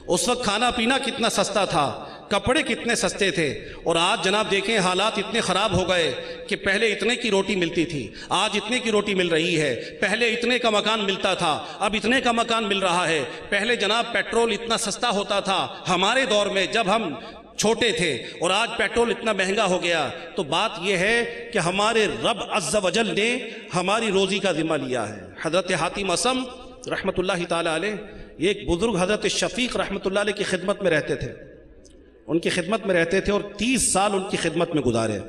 B: اس وقت کھانا پینا کتنا سستا تھا، کپڑے کتنے سستے تھے، اور آج جناب دیکھیں حالات اتنے خراب ہو گئے کہ پہلے اتنے کی روٹی ملتی تھی، آج اتنے کی روٹی مل رہی ہے، پہلے اتنے کا مکان ملتا تھا، اب اتنے کا مکان مل رہا ہے، پہلے جناب پیٹرول اتنا سستا ہوتا تھا ہمارے دور میں جب ہم چھوٹے تھے، اور آج پیٹرول اتنا مہنگا ہو گیا۔ تو بات یہ ہے کہ ہمارے رب عز و جل نے ہماری روزی کا ذمہ لیا ہے۔ حضرت حاتم اصم رحمۃ اللہ تعالی علیہ، ایک بزرگ حضرت شفیق رحمۃ اللہ علیہ کی خدمت میں رہتے تھے، ان کی خدمت میں رہتے تھے اور 30 سال ان کی خدمت میں گزارے۔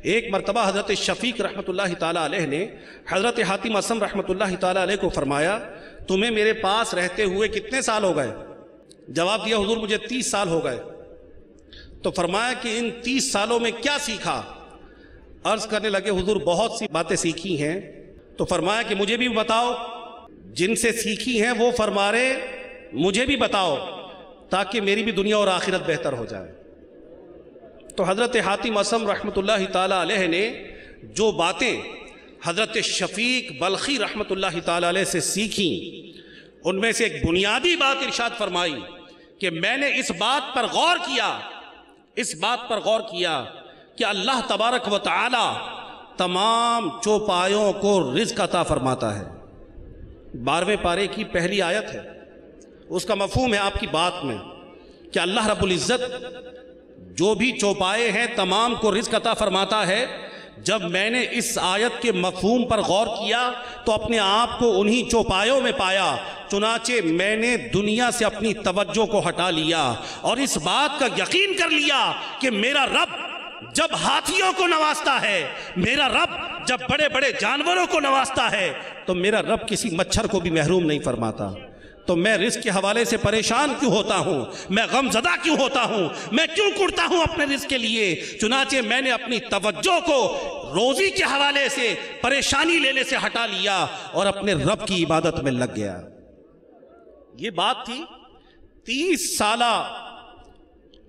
B: ایک مرتبہ حضرت شفیق رحمۃ اللہ تعالی علیہ نے حضرت حاتم اصم رحمۃ اللہ تعالی علیہ کو فرمایا، تمہیں میرے پاس رہتے ہوئے کتنے سال ہو گئے؟ جواب دیا، حضور مجھے 30 سال ہو گئے۔ تو فرمایا کہ ان 30 سالوں میں کیا سیکھا؟ عرض کرنے لگے، حضور بہت سی باتیں سیکھی ہیں۔ تو فرمایا کہ مجھے بھی بتاؤ، جن سے سیکھی ہیں وہ فرما رہے مجھے بھی بتاؤ تاکہ میری بھی دنیا اور آخرت بہتر ہو جائے۔ تو حضرت حاتم اصم رحمۃ اللہ تعالی علیہ نے جو باتیں حضرت شفیق بلخی رحمۃ اللہ تعالی علیہ سے سیکھیں، ان میں سے ایک بنیادی بات ارشاد فرمائی کہ میں نے اس بات پر غور کیا کہ اللہ تبارک و تعالی تمام چوپایوں کو رزق عطا فرماتا ہے۔ 12ویں پارے کی پہلی آیت ہے، اس کا مفہوم ہے آپ کی بات میں کہ اللہ رب العزت جو بھی چوپائے ہیں تمام کو رزق عطا فرماتا ہے۔ جب میں نے اس آیت کے مفہوم پر غور کیا تو اپنے آپ کو انہی چوپایوں میں پایا، چنانچہ میں نے دنیا سے اپنی توجہ کو ہٹا لیا اور اس بات کا یقین کر لیا کہ میرا رب جب ہاتھیوں کو نوازتا ہے، میرا رب جب بڑے بڑے جانوروں کو نوازتا ہے، تو میرا رب کسی مچھر کو بھی محروم نہیں فرماتا۔ تو میں رزق کے حوالے سے پریشان کیوں ہوتا ہوں، میں غم زدہ کیوں ہوتا ہوں، میں کیوں کرتا ہوں اپنے رزق کے لیے؟ چنانچہ میں نے اپنی توجہ کو روزی کے حوالے سے پریشانی لینے سے ہٹا لیا اور اپنے رب کی عبادت میں لگ گیا۔ یہ بات تھی 30 سالہ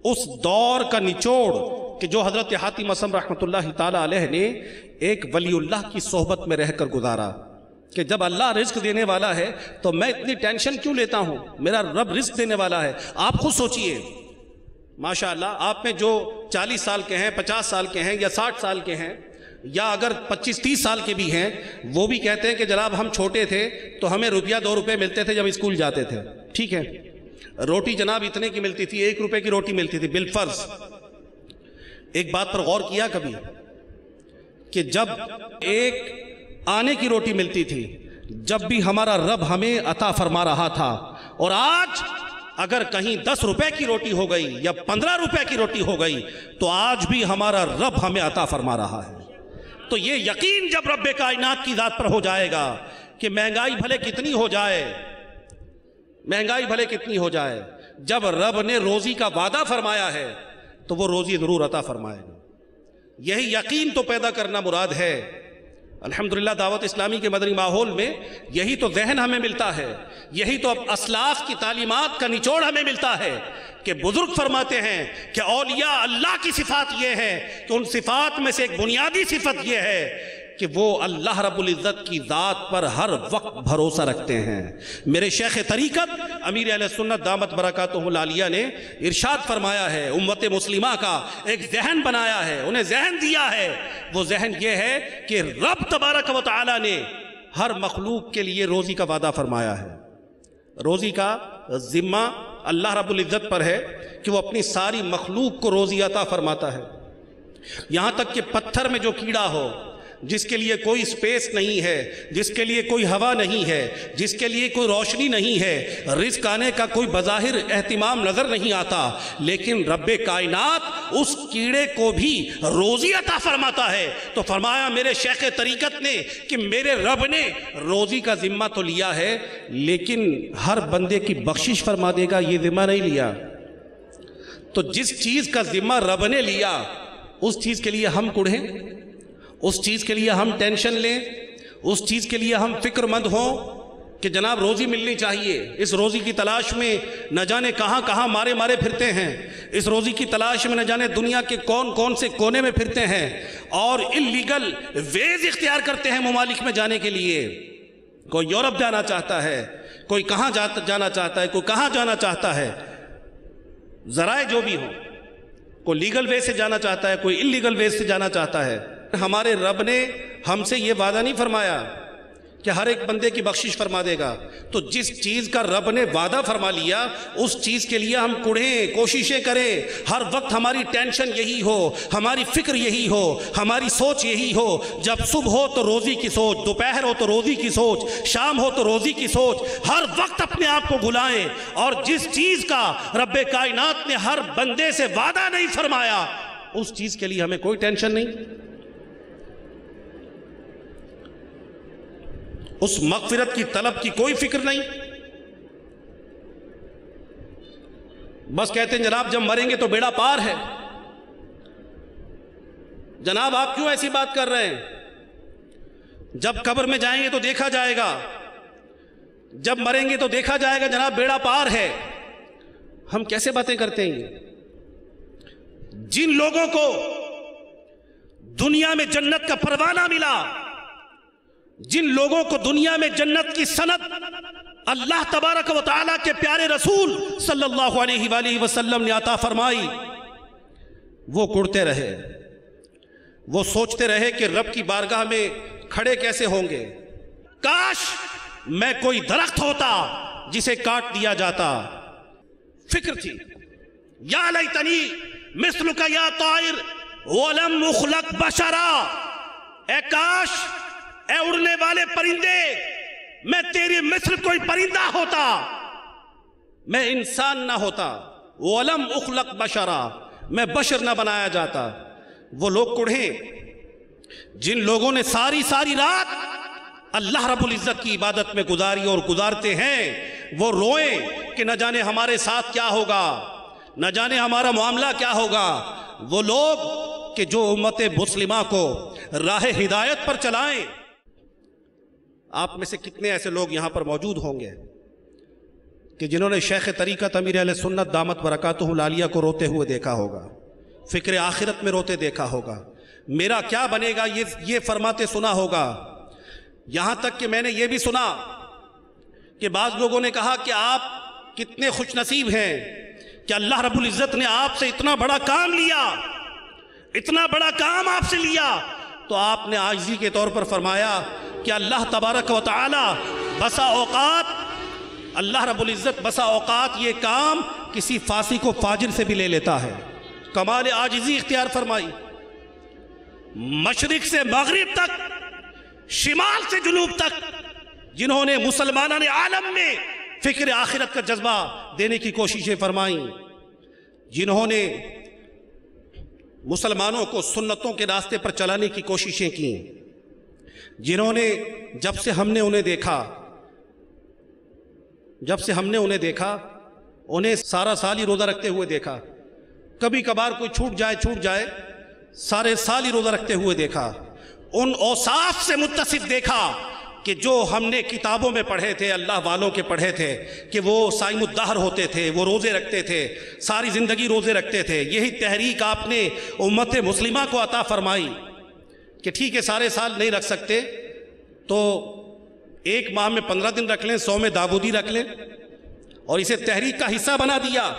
B: اس دور کا نچوڑ کہ جو حضرت حاتم اصم رحمۃ اللہ تعالی علیہ نے ایک ولی اللہ کی صحبت میں رہ کر گزارا کہ جب اللہ رزق دینے والا ہے تو میں اتنی ٹینشن کیوں لیتا ہوں، میرا رب رزق دینے والا ہے۔ آپ خود سوچئے، ماشاءاللہ آپ میں جو 40 سال کے ہیں، 50 سال کے ہیں یا 60 سال کے ہیں یا اگر 25-30 سال کے بھی ہیں، وہ بھی کہتے ہیں کہ جناب ہم چھوٹے تھے تو ہمیں روپیہ 2 روپے ملتے تھے جب اسکول جاتے تھے، ٹھیک ہے، روٹی جناب اتنے کی ملتی تھی، 1 روپے کی روٹی ملتی تھی بالفرض۔ ایک بات پر غور کیا کبھی کہ جب ایک آنے کی روٹی ملتی تھی، جب بھی ہمارا رب ہمیں عطا فرما رہا تھا، اور آج اگر کہیں 10 روپے کی روٹی ہو گئی یا 15 روپے کی روٹی ہو گئی تو آج بھی ہمارا رب ہمیں عطا فرما رہا ہے۔ تو یہ یقین جب رب کائنات کی ذات پر ہو جائے گا کہ مہنگائی بھلے کتنی ہو جائے، جب رب نے روزی کا وعدہ فرمایا ہے تو وہ روزی ضرور عطا فرمائے گا۔ یہی یقین تو پیدا کرنا مراد ہے۔ الحمدللہ دعوت اسلامی کے مدنی ماحول میں یہی تو ذہن ہمیں ملتا ہے، یہی تو اسلاف کی تعلیمات کا نچوڑ ہمیں ملتا ہے کہ بزرگ فرماتے ہیں کہ اولیاء اللہ کی صفات یہ ہے کہ ان صفات میں سے ایک بنیادی صفت یہ ہے کہ وہ اللہ رب العزت کی ذات پر ہر وقت بھروسہ رکھتے ہیں۔ میرے شیخ طریقت امیر اہل سنت دامت برکاتہ العالیہ نے ارشاد فرمایا ہے، امت مسلمہ کا ایک ذہن بنایا ہے، انہیں ذہن دیا ہے، وہ ذہن یہ ہے کہ رب تبارک و تعالی نے ہر مخلوق کے لیے روزی کا وعدہ فرمایا ہے۔ روزی کا ذمہ اللہ رب العزت پر ہے کہ وہ اپنی ساری مخلوق کو روزی عطا فرماتا ہے، یہاں تک کہ پتھر میں جو کیڑا ہو، جس کے لیے کوئی سپیس نہیں ہے، جس کے لیے کوئی ہوا نہیں ہے، جس کے لیے کوئی روشنی نہیں ہے، رزق آنے کا کوئی بظاہر اہتمام نظر نہیں آتا، لیکن رب کائنات اس کیڑے کو بھی روزی عطا فرماتا ہے۔ تو فرمایا میرے شیخ طریقت نے کہ میرے رب نے روزی کا ذمہ تو لیا ہے لیکن ہر بندے کی بخشش فرما دے گا یہ ذمہ نہیں لیا۔ تو جس چیز کا ذمہ رب نے لیا اس چیز کے لیے ہم کڑھیں، اس چیز کے لیے ہم ٹینشن لیں، اس چیز کے لیے ہم فکر مند ہوں کہ جناب روزی ملنی چاہیے، اس روزی کی تلاش میں نہ جانے کہاں کہاں مارے پھرتے ہیں، اس روزی کی تلاش میں نہ جانے دنیا کے کون سے کونے میں پھرتے ہیں اور انلیگل ویز اختیار کرتے ہیں ممالک میں جانے کے لیے۔ کوئی یورپ جانا چاہتا ہے، کوئی کہاں جانا چاہتا ہے، کوئی کہاں جانا چاہتا ہے، ذرائع جو بھی ہوں، کوئی لیگل وے سے جانا چاہتا ہے، کوئی انلیگل وے سے جانا چاہتا ہے۔ ہمارے رب نے ہم سے یہ وعدہ نہیں فرمایا کہ ہر ایک بندے کی بخشش فرما دے گا، تو جس چیز کا رب نے وعدہ فرما لیا اس چیز کے لیے ہم کڑھیں، کوششیں کریں، ہر وقت ہماری ٹینشن یہی ہو، ہماری فکر یہی ہو، ہماری سوچ یہی ہو، جب صبح ہو تو روزی کی سوچ، دوپہر ہو تو روزی کی سوچ، شام ہو تو روزی کی سوچ، ہر وقت اپنے آپ کو بھلائیں، اور جس چیز کا رب کائنات نے ہر بندے سے وعدہ نہیں فرمایا اس چیز کے لیے ہمیں کوئی ٹینشن نہیں، اس مغفرت کی طلب کی کوئی فکر نہیں۔ بس کہتے ہیں جناب جب مریں گے تو بیڑا پار ہے۔ جناب آپ کیوں ایسی بات کر رہے ہیں؟ جب قبر میں جائیں گے تو دیکھا جائے گا، جب مریں گے تو دیکھا جائے گا جناب بیڑا پار ہے۔ ہم کیسے باتیں کرتے ہیں؟ جن لوگوں کو دنیا میں جنت کا پروانہ ملا، جن لوگوں کو دنیا میں جنت کی سند اللہ تبارک و تعالیٰ کے پیارے رسول صلی اللہ علیہ وآلہ وسلم نے عطا فرمائی، وہ کڑتے رہے، وہ سوچتے رہے کہ رب کی بارگاہ میں کھڑے کیسے ہوں گے۔ کاش میں کوئی درخت ہوتا جسے کاٹ دیا جاتا۔ فکر تھی، یا لیتنی مثلک یا طائر ولم اخلق بشرا، اے کاش اے اڑنے والے پرندے میں تیری مثل کوئی پرندہ ہوتا، میں انسان نہ ہوتا، وَلَمْ أُخْلَقْ بَشَرًا، میں بشر نہ بنایا جاتا۔ وہ لوگ کڑھیں جن لوگوں نے ساری رات اللہ رب العزت کی عبادت میں گزاری اور گزارتے ہیں، وہ روئیں کہ نہ جانے ہمارے ساتھ کیا ہوگا، نہ جانے ہمارا معاملہ کیا ہوگا۔ وہ لوگ کہ جو امت مسلمہ کو راہ ہدایت پر چلائیں۔ آپ میں سے کتنے ایسے لوگ یہاں پر موجود ہوں گے کہ جنہوں نے شیخ طریقت امیر اہل سنت دامت برکاتہ العالیہ کو روتے ہوئے دیکھا ہوگا، فکر آخرت میں روتے دیکھا ہوگا، میرا کیا بنے گا یہ فرماتے سنا ہوگا۔ یہاں تک کہ میں نے یہ بھی سنا کہ بعض لوگوں نے کہا کہ آپ کتنے خوش نصیب ہیں کہ اللہ رب العزت نے آپ سے اتنا بڑا کام لیا، اتنا بڑا کام آپ سے لیا۔ تو آپ نے عاجزی کے طور پر فرمایا کہ اللہ تبارک و تعالی بسا اوقات، اللہ رب العزت بسا اوقات یہ کام کسی فاسق و فاجر سے بھی لے لیتا ہے۔ کمال عاجزی اختیار فرمائی، مشرق سے مغرب تک، شمال سے جنوب تک، جنہوں نے مسلمانوں نے عالم میں فکر آخرت کا جذبہ دینے کی کوششیں فرمائیں، جنہوں نے مسلمانوں کو سنتوں کے راستے پر چلانے کی کوششیں کی، جنہوں نے جب سے ہم نے انہیں دیکھا انہیں سارا سال ہی روزہ رکھتے ہوئے دیکھا، کبھی کبھار کوئی چھوٹ جائے سارے سال ہی روزہ رکھتے ہوئے دیکھا، ان اوصاف سے متصف دیکھا کہ جو ہم نے کتابوں میں پڑھے تھے، اللہ والوں کے پڑھے تھے کہ وہ صائم الدہر ہوتے تھے، وہ روزے رکھتے تھے، ساری زندگی روزے رکھتے تھے۔ یہی تحریک آپ نے امت مسلمہ کو عطا فرمائی کہ ٹھیک ہے سارے سال نہیں رکھ سکتے تو ایک ماہ میں 15 دن رکھ لیں، 100 میں داودی رکھ لیں، اور اسے تحریک کا حصہ بنا دیا۔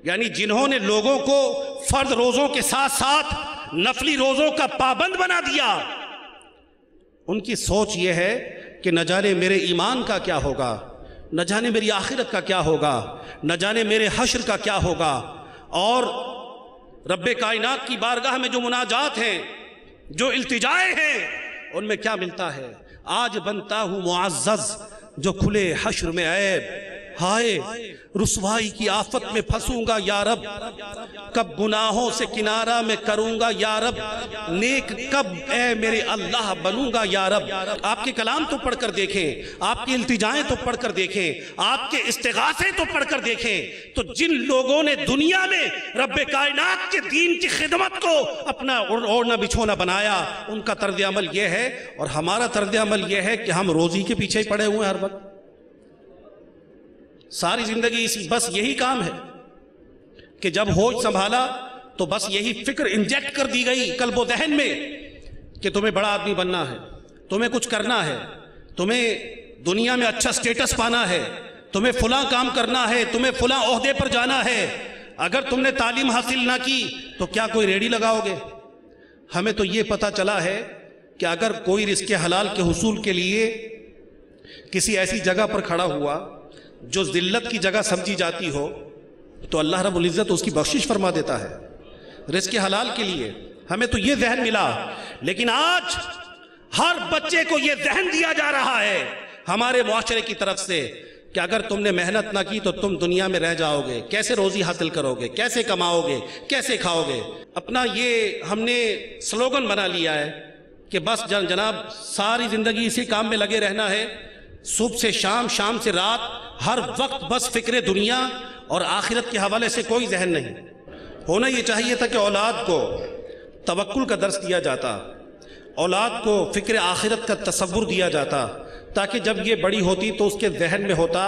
B: یعنی جنہوں نے لوگوں کو فرض روزوں کے ساتھ ساتھ نفلی روزوں کا پابند بنا دیا، ان کی سوچ یہ ہے کہ نہ جانے میرے ایمان کا کیا ہوگا، نہ جانے میری آخرت کا کیا ہوگا، نہ جانے میرے حشر کا کیا ہوگا۔ اور رب کائنات کی بارگاہ میں جو مناجات ہیں، جو التجائے ہیں، ان میں کیا ملتا ہے؟ آج بنتا ہوں معزز جو کھلے حشر میں عیب، ہائے رسوائی کی آفت میں پھنسوں گا یا رب، کب گناہوں سے کنارہ میں کروں گا یا رب، نیک کب اے میرے اللہ بنوں گا یا رب۔ آپ کے کلام تو پڑھ کر دیکھیں، آپ کی التجائیں تو پڑھ کر دیکھیں، آپ کے استغاثے تو پڑھ کر دیکھیں، تو جن لوگوں نے دنیا میں رب کائنات کے دین کی خدمت کو اپنا اوڑھنا بچھونا بنایا، ان کا طرز عمل یہ ہے، اور ہمارا طرز عمل یہ ہے کہ ہم روزی کے پیچھے پڑے ہوئے ہیں ہر وقت، ساری زندگی بس یہی کام ہے کہ جب ہوش سنبھالا تو بس یہی فکر انجیکٹ کر دی گئی قلب و ذہن میں کہ تمہیں بڑا آدمی بننا ہے، تمہیں کچھ کرنا ہے، تمہیں دنیا میں اچھا سٹیٹس پانا ہے، تمہیں فلاں کام کرنا ہے، تمہیں فلاں عہدے پر جانا ہے، اگر تم نے تعلیم حاصل نہ کی تو کیا کوئی ریڑھی لگاؤ گے؟ ہمیں تو یہ پتہ چلا ہے کہ اگر کوئی رزق حلال کے حصول کے لیے کسی ایسی جگہ پر کھڑا ہوا جو ذلت کی جگہ سمجھی جاتی ہو تو اللہ رب العزت اس کی بخشش فرما دیتا ہے رزق حلال کے لیے. ہمیں تو یہ ذہن ملا، لیکن آج ہر بچے کو یہ ذہن دیا جا رہا ہے ہمارے معاشرے کی طرف سے کہ اگر تم نے محنت نہ کی تو تم دنیا میں رہ جاؤ گے، کیسے روزی حاصل کرو گے، کیسے کماؤ گے، کیسے کھاؤ گے. اپنا یہ ہم نے سلوگن بنا لیا ہے کہ بس جناب ساری زندگی اسی کام میں لگے رہنا ہے، صبح سے شام، شام سے رات، ہر وقت بس فکر دنیا اور آخرت کے حوالے سے کوئی ذہن نہیں. ہونا یہ چاہیے تھا کہ اولاد کو توکل کا درس دیا جاتا، اولاد کو فکر آخرت کا تصور دیا جاتا، تاکہ جب یہ بڑی ہوتی تو اس کے ذہن میں ہوتا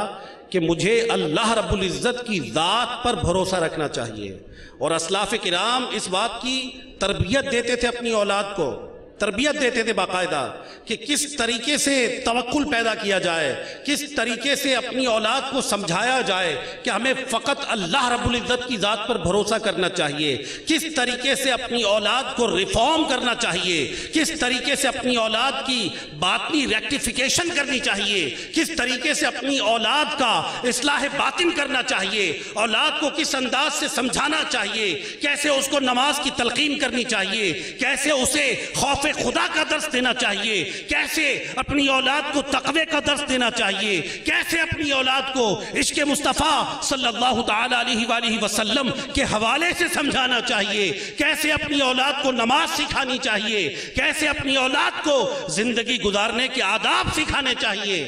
B: کہ مجھے اللہ رب العزت کی ذات پر بھروسہ رکھنا چاہیے. اور اسلاف کرام اس بات کی تربیت دیتے تھے، اپنی اولاد کو تربیت دیتے تھے باقاعدہ کہ کس طریقے سے توکل پیدا کیا جائے، کس طریقے سے اپنی اولاد کو سمجھایا جائے کہ ہمیں فقط اللہ رب العزت کی ذات پر بھروسہ کرنا چاہیے، کس طریقے سے اپنی اولاد کو ریفارم کرنا چاہیے، کس طریقے سے اپنی اولاد کی باطنی ریکٹیفیکیشن کرنی چاہیے، کس طریقے سے اپنی اولاد کا اصلاح باطن کرنا چاہیے، اولاد کو کس انداز سے سمجھانا چاہیے، کیسے اس کو نماز کی تلقین کرنی چاہیے، کیسے اسے خوف خدا کا درس دینا چاہیے، کیسے اپنی اولاد کو تقوی کا درس دینا چاہیے، کیسے اپنی اولاد کو عشق مصطفیٰ صلی اللہ تعالی علیہ وآلہ وسلم کے حوالے سے سمجھانا چاہیے، کیسے اپنی اولاد کو نماز سکھانی چاہیے، کیسے اپنی اولاد کو زندگی گزارنے کے آداب سکھانے چاہیے.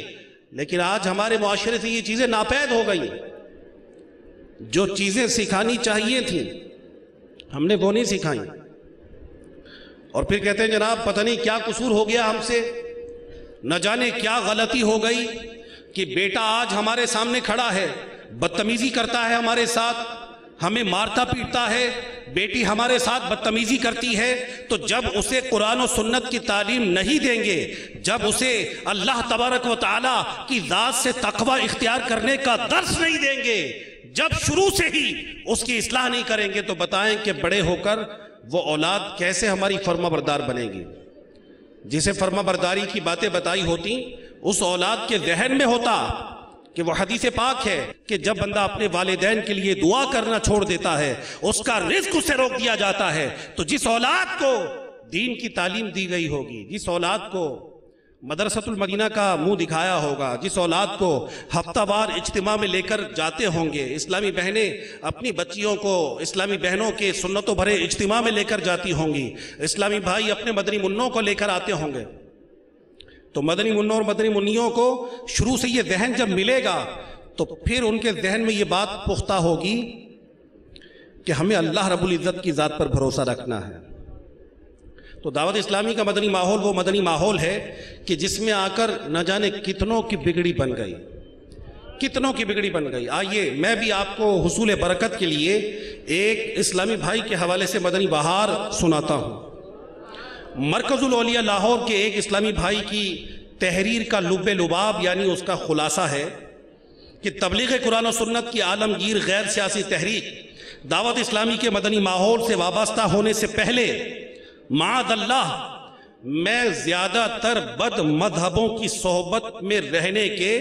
B: لیکن آج ہمارے معاشرے سے یہ چیزیں ناپید ہو گئی. جو چیزیں سکھانی چاہیے تھیں ہم نے وہ نہیں سکھائیں، اور پھر کہتے ہیں جناب پتہ نہیں کیا قصور ہو گیا ہم سے، نہ جانے کیا غلطی ہو گئی کہ بیٹا آج ہمارے سامنے کھڑا ہے، بدتمیزی کرتا ہے ہمارے ساتھ، ہمیں مارتا پیٹتا ہے، بیٹی ہمارے ساتھ بدتمیزی کرتی ہے. تو جب اسے قرآن و سنت کی تعلیم نہیں دیں گے، جب اسے اللہ تبارک و تعالی کی ذات سے تقوی اختیار کرنے کا درس نہیں دیں گے، جب شروع سے ہی اس کی اصلاح نہیں کریں گے، تو بتائیں کہ بڑے ہو کر وہ اولاد کیسے ہماری فرما بردار بنے گی. جسے فرما برداری کی باتیں بتائی ہوتی اس اولاد کے ذہن میں ہوتا کہ وہ حدیث پاک ہے کہ جب بندہ اپنے والدین کے لیے دعا کرنا چھوڑ دیتا ہے اس کا رزق اسے روک دیا جاتا ہے. تو جس اولاد کو دین کی تعلیم دی گئی ہوگی، جس اولاد کو مدرسۃ المدینہ کا منہ دکھایا ہوگا، جس اولاد کو ہفتہ وار اجتماع میں لے کر جاتے ہوں گے، اسلامی بہنیں اپنی بچیوں کو اسلامی بہنوں کے سنتوں بھرے اجتماع میں لے کر جاتی ہوں گی، اسلامی بھائی اپنے مدنی منوں کو لے کر آتے ہوں گے، تو مدنی منوں اور مدنی منیوں کو شروع سے یہ ذہن جب ملے گا تو پھر ان کے ذہن میں یہ بات پختہ ہوگی کہ ہمیں اللہ رب العزت کی ذات پر بھروسہ رکھنا ہے. تو دعوت اسلامی کا مدنی ماحول وہ مدنی ماحول ہے کہ جس میں آ کر نہ جانے کتنوں کی بگڑی بن گئی، کتنوں کی بگڑی بن گئی. آئیے میں بھی آپ کو حصول برکت کے لیے ایک اسلامی بھائی کے حوالے سے مدنی بہار سناتا ہوں. مرکز الاولیاء لاہور کے ایک اسلامی بھائی کی تحریر کا لب لباب یعنی اس کا خلاصہ ہے کہ تبلیغ قرآن و سنت کی عالمگیر غیر سیاسی تحریک دعوت اسلامی کے مدنی ماحول سے وابستہ ہونے سے پہلے معاذ اللہ میں زیادہ تر بد مذہبوں کی صحبت میں رہنے کے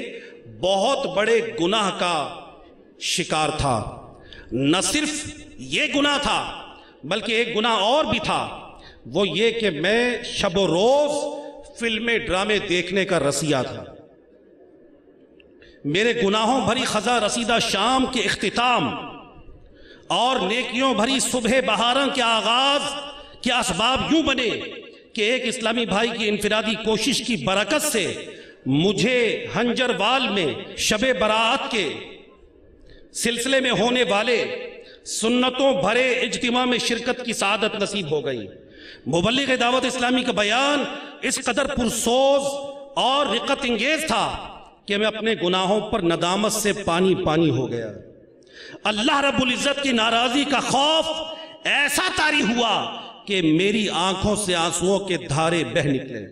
B: بہت بڑے گناہ کا شکار تھا. نہ صرف یہ گناہ تھا بلکہ ایک گناہ اور بھی تھا، وہ یہ کہ میں شب و روز فلمیں ڈرامے دیکھنے کا رسیا تھا. میرے گناہوں بھری خزاں رسیدہ شام کے اختتام اور نیکیوں بھری صبح بہاراں کے آغاز کے اسباب یوں بنے کہ ایک اسلامی بھائی کی انفرادی کوشش کی برکت سے مجھے ہنجروال میں شب برات کے سلسلے میں ہونے والے سنتوں بھرے اجتماع میں شرکت کی سعادت نصیب ہو گئی. مبلغ دعوت اسلامی کا بیان اس قدر پرسوز اور رقت انگیز تھا کہ میں اپنے گناہوں پر ندامت سے پانی پانی ہو گیا. اللہ رب العزت کی ناراضی کا خوف ایسا طاری ہوا کہ میری آنکھوں سے آنسوؤں کے دھارے بہہ نکلے.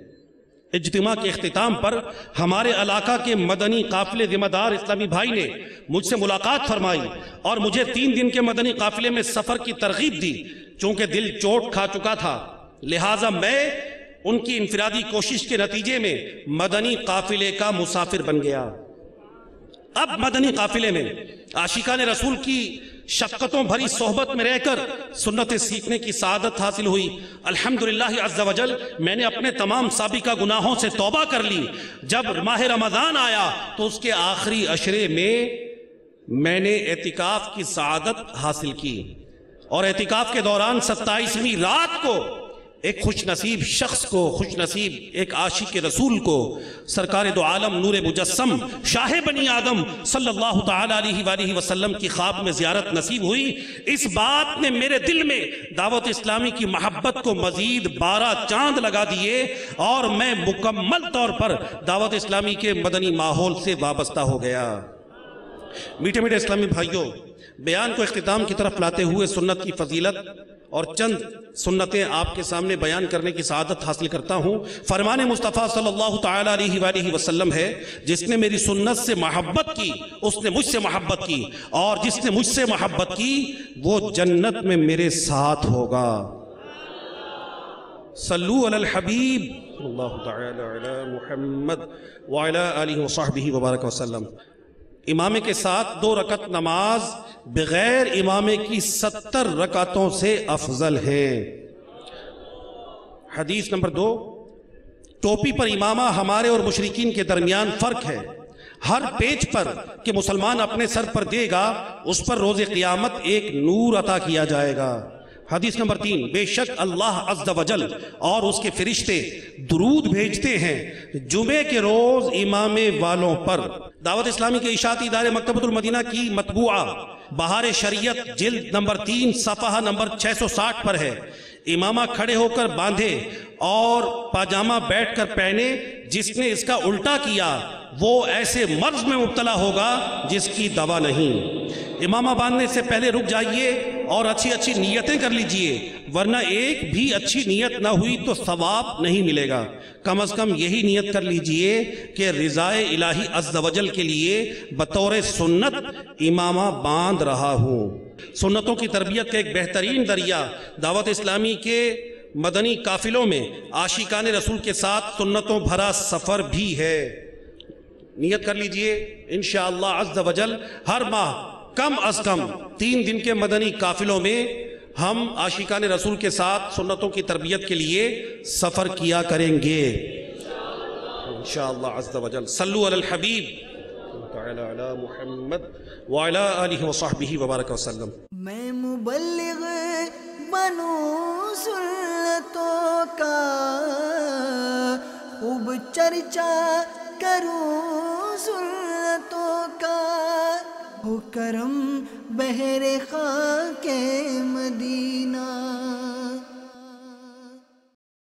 B: اجتماع کے اختتام پر ہمارے علاقہ کے مدنی قافلے ذمہ دار اسلامی بھائی نے مجھ سے ملاقات فرمائی اور مجھے 3 دن کے مدنی قافلے میں سفر کی ترغیب دی۔ چونکہ دل چوٹ کھا چکا تھا، لہٰذا میں ان کی انفرادی کوشش کے نتیجے میں مدنی قافلے کا مسافر بن گیا۔ اب مدنی قافلے میں عاشقان رسول کی شفقتوں بھری صحبت میں رہ کر سنتیں سیکھنے کی سعادت حاصل ہوئی۔ الحمدللہ عز و جل میں نے اپنے تمام سابقہ گناہوں سے توبہ کر لی۔ جب ماہ رمضان آیا تو اس کے آخری عشرے میں نے اعتکاف کی سعادت حاصل کی، اور اعتکاف کے دوران 27ویں رات کو ایک خوش نصیب شخص کو، خوش نصیب ایک عاشق رسول کو سرکار دو عالم نور مجسم شاہ بنی آدم صلی اللہ تعالی علیہ وآلہ وسلم کی خواب میں زیارت نصیب ہوئی۔ اس بات نے میرے دل میں دعوت اسلامی کی محبت کو مزید 12 چاند لگا دیے، اور میں مکمل طور پر دعوت اسلامی کے مدنی ماحول سے وابستہ ہو گیا۔ میٹھے میٹھے اسلامی بھائیوں، بیان کو اختتام کی طرف لاتے ہوئے سنت کی فضیلت اور چند سنتیں آپ کے سامنے بیان کرنے کی سعادت حاصل کرتا ہوں۔ فرمان مصطفیٰ صلی اللہ تعالی علیہ وآلہ وسلم ہے، جس نے میری سنت سے محبت کی اس نے مجھ سے محبت کی، اور جس نے مجھ سے محبت کی وہ جنت میں میرے ساتھ ہوگا۔ صلو علی الحبیب صلی اللہ تعالی علی محمد وعلی آلہ وصحبہ وبارک وسلم۔ امام کے ساتھ 2 رکعت نماز بغیر امام کی 70 رکعتوں سے افضل ہے۔ حدیث نمبر 2، ٹوپی پر امامہ ہمارے اور مشرکین کے درمیان فرق ہے۔ ہر پیچ پر کہ مسلمان اپنے سر پر دے گا اس پر روز قیامت ایک نور عطا کیا جائے گا۔ حدیث نمبر 3، بے شک اللہ عز و جل اور اس کے فرشتے درود بھیجتے ہیں جمعے کے روز امام والوں پر۔ دعوت اسلامی کے اشاعتی ادارے مکتبۃ المدینہ کی مطبوعہ بہار شریعت جلد نمبر 3 صفحہ نمبر 660 پر ہے۔ امامہ کھڑے ہو کر باندھے اور پاجامہ بیٹھ کر پہنے، جس نے اس کا الٹا کیا وہ ایسے مرض میں مبتلا ہوگا جس کی دوا نہیں۔ امامہ باندھنے سے پہلے رک جائیے اور اچھی اچھی نیتیں کر لیجئے، ورنہ ایک بھی اچھی نیت نہ ہوئی تو ثواب نہیں ملے گا۔ کم از کم یہی نیت کر لیجئے کہ رضائے الہی عز و جل کے لیے بطور سنت امامہ باندھ رہا ہوں۔ سنتوں کی تربیت کا ایک بہترین ذریعہ دعوت اسلامی کے مدنی قافلوں میں عاشقان رسول کے ساتھ سنتوں بھرا سفر بھی ہے۔ نیت کر لیجئے انشاءاللہ عز و جل ہر ماہ کم از کم 3 دن کے مدنی قافلوں میں ہم عاشقان رسول کے ساتھ سنتوں کی تربیت کے لیے سفر کیا کریں گے انشاءاللہ عز و جل۔ صلو علی الحبیب تعالی علی محمد وعلی آلہ وصحبہ وبارک وسلم۔
A: میں مبلغ بنوں سنتوں کا، خوب چرچا کروں سنتوں کا، ہو کرم بہر خاک مدینہ۔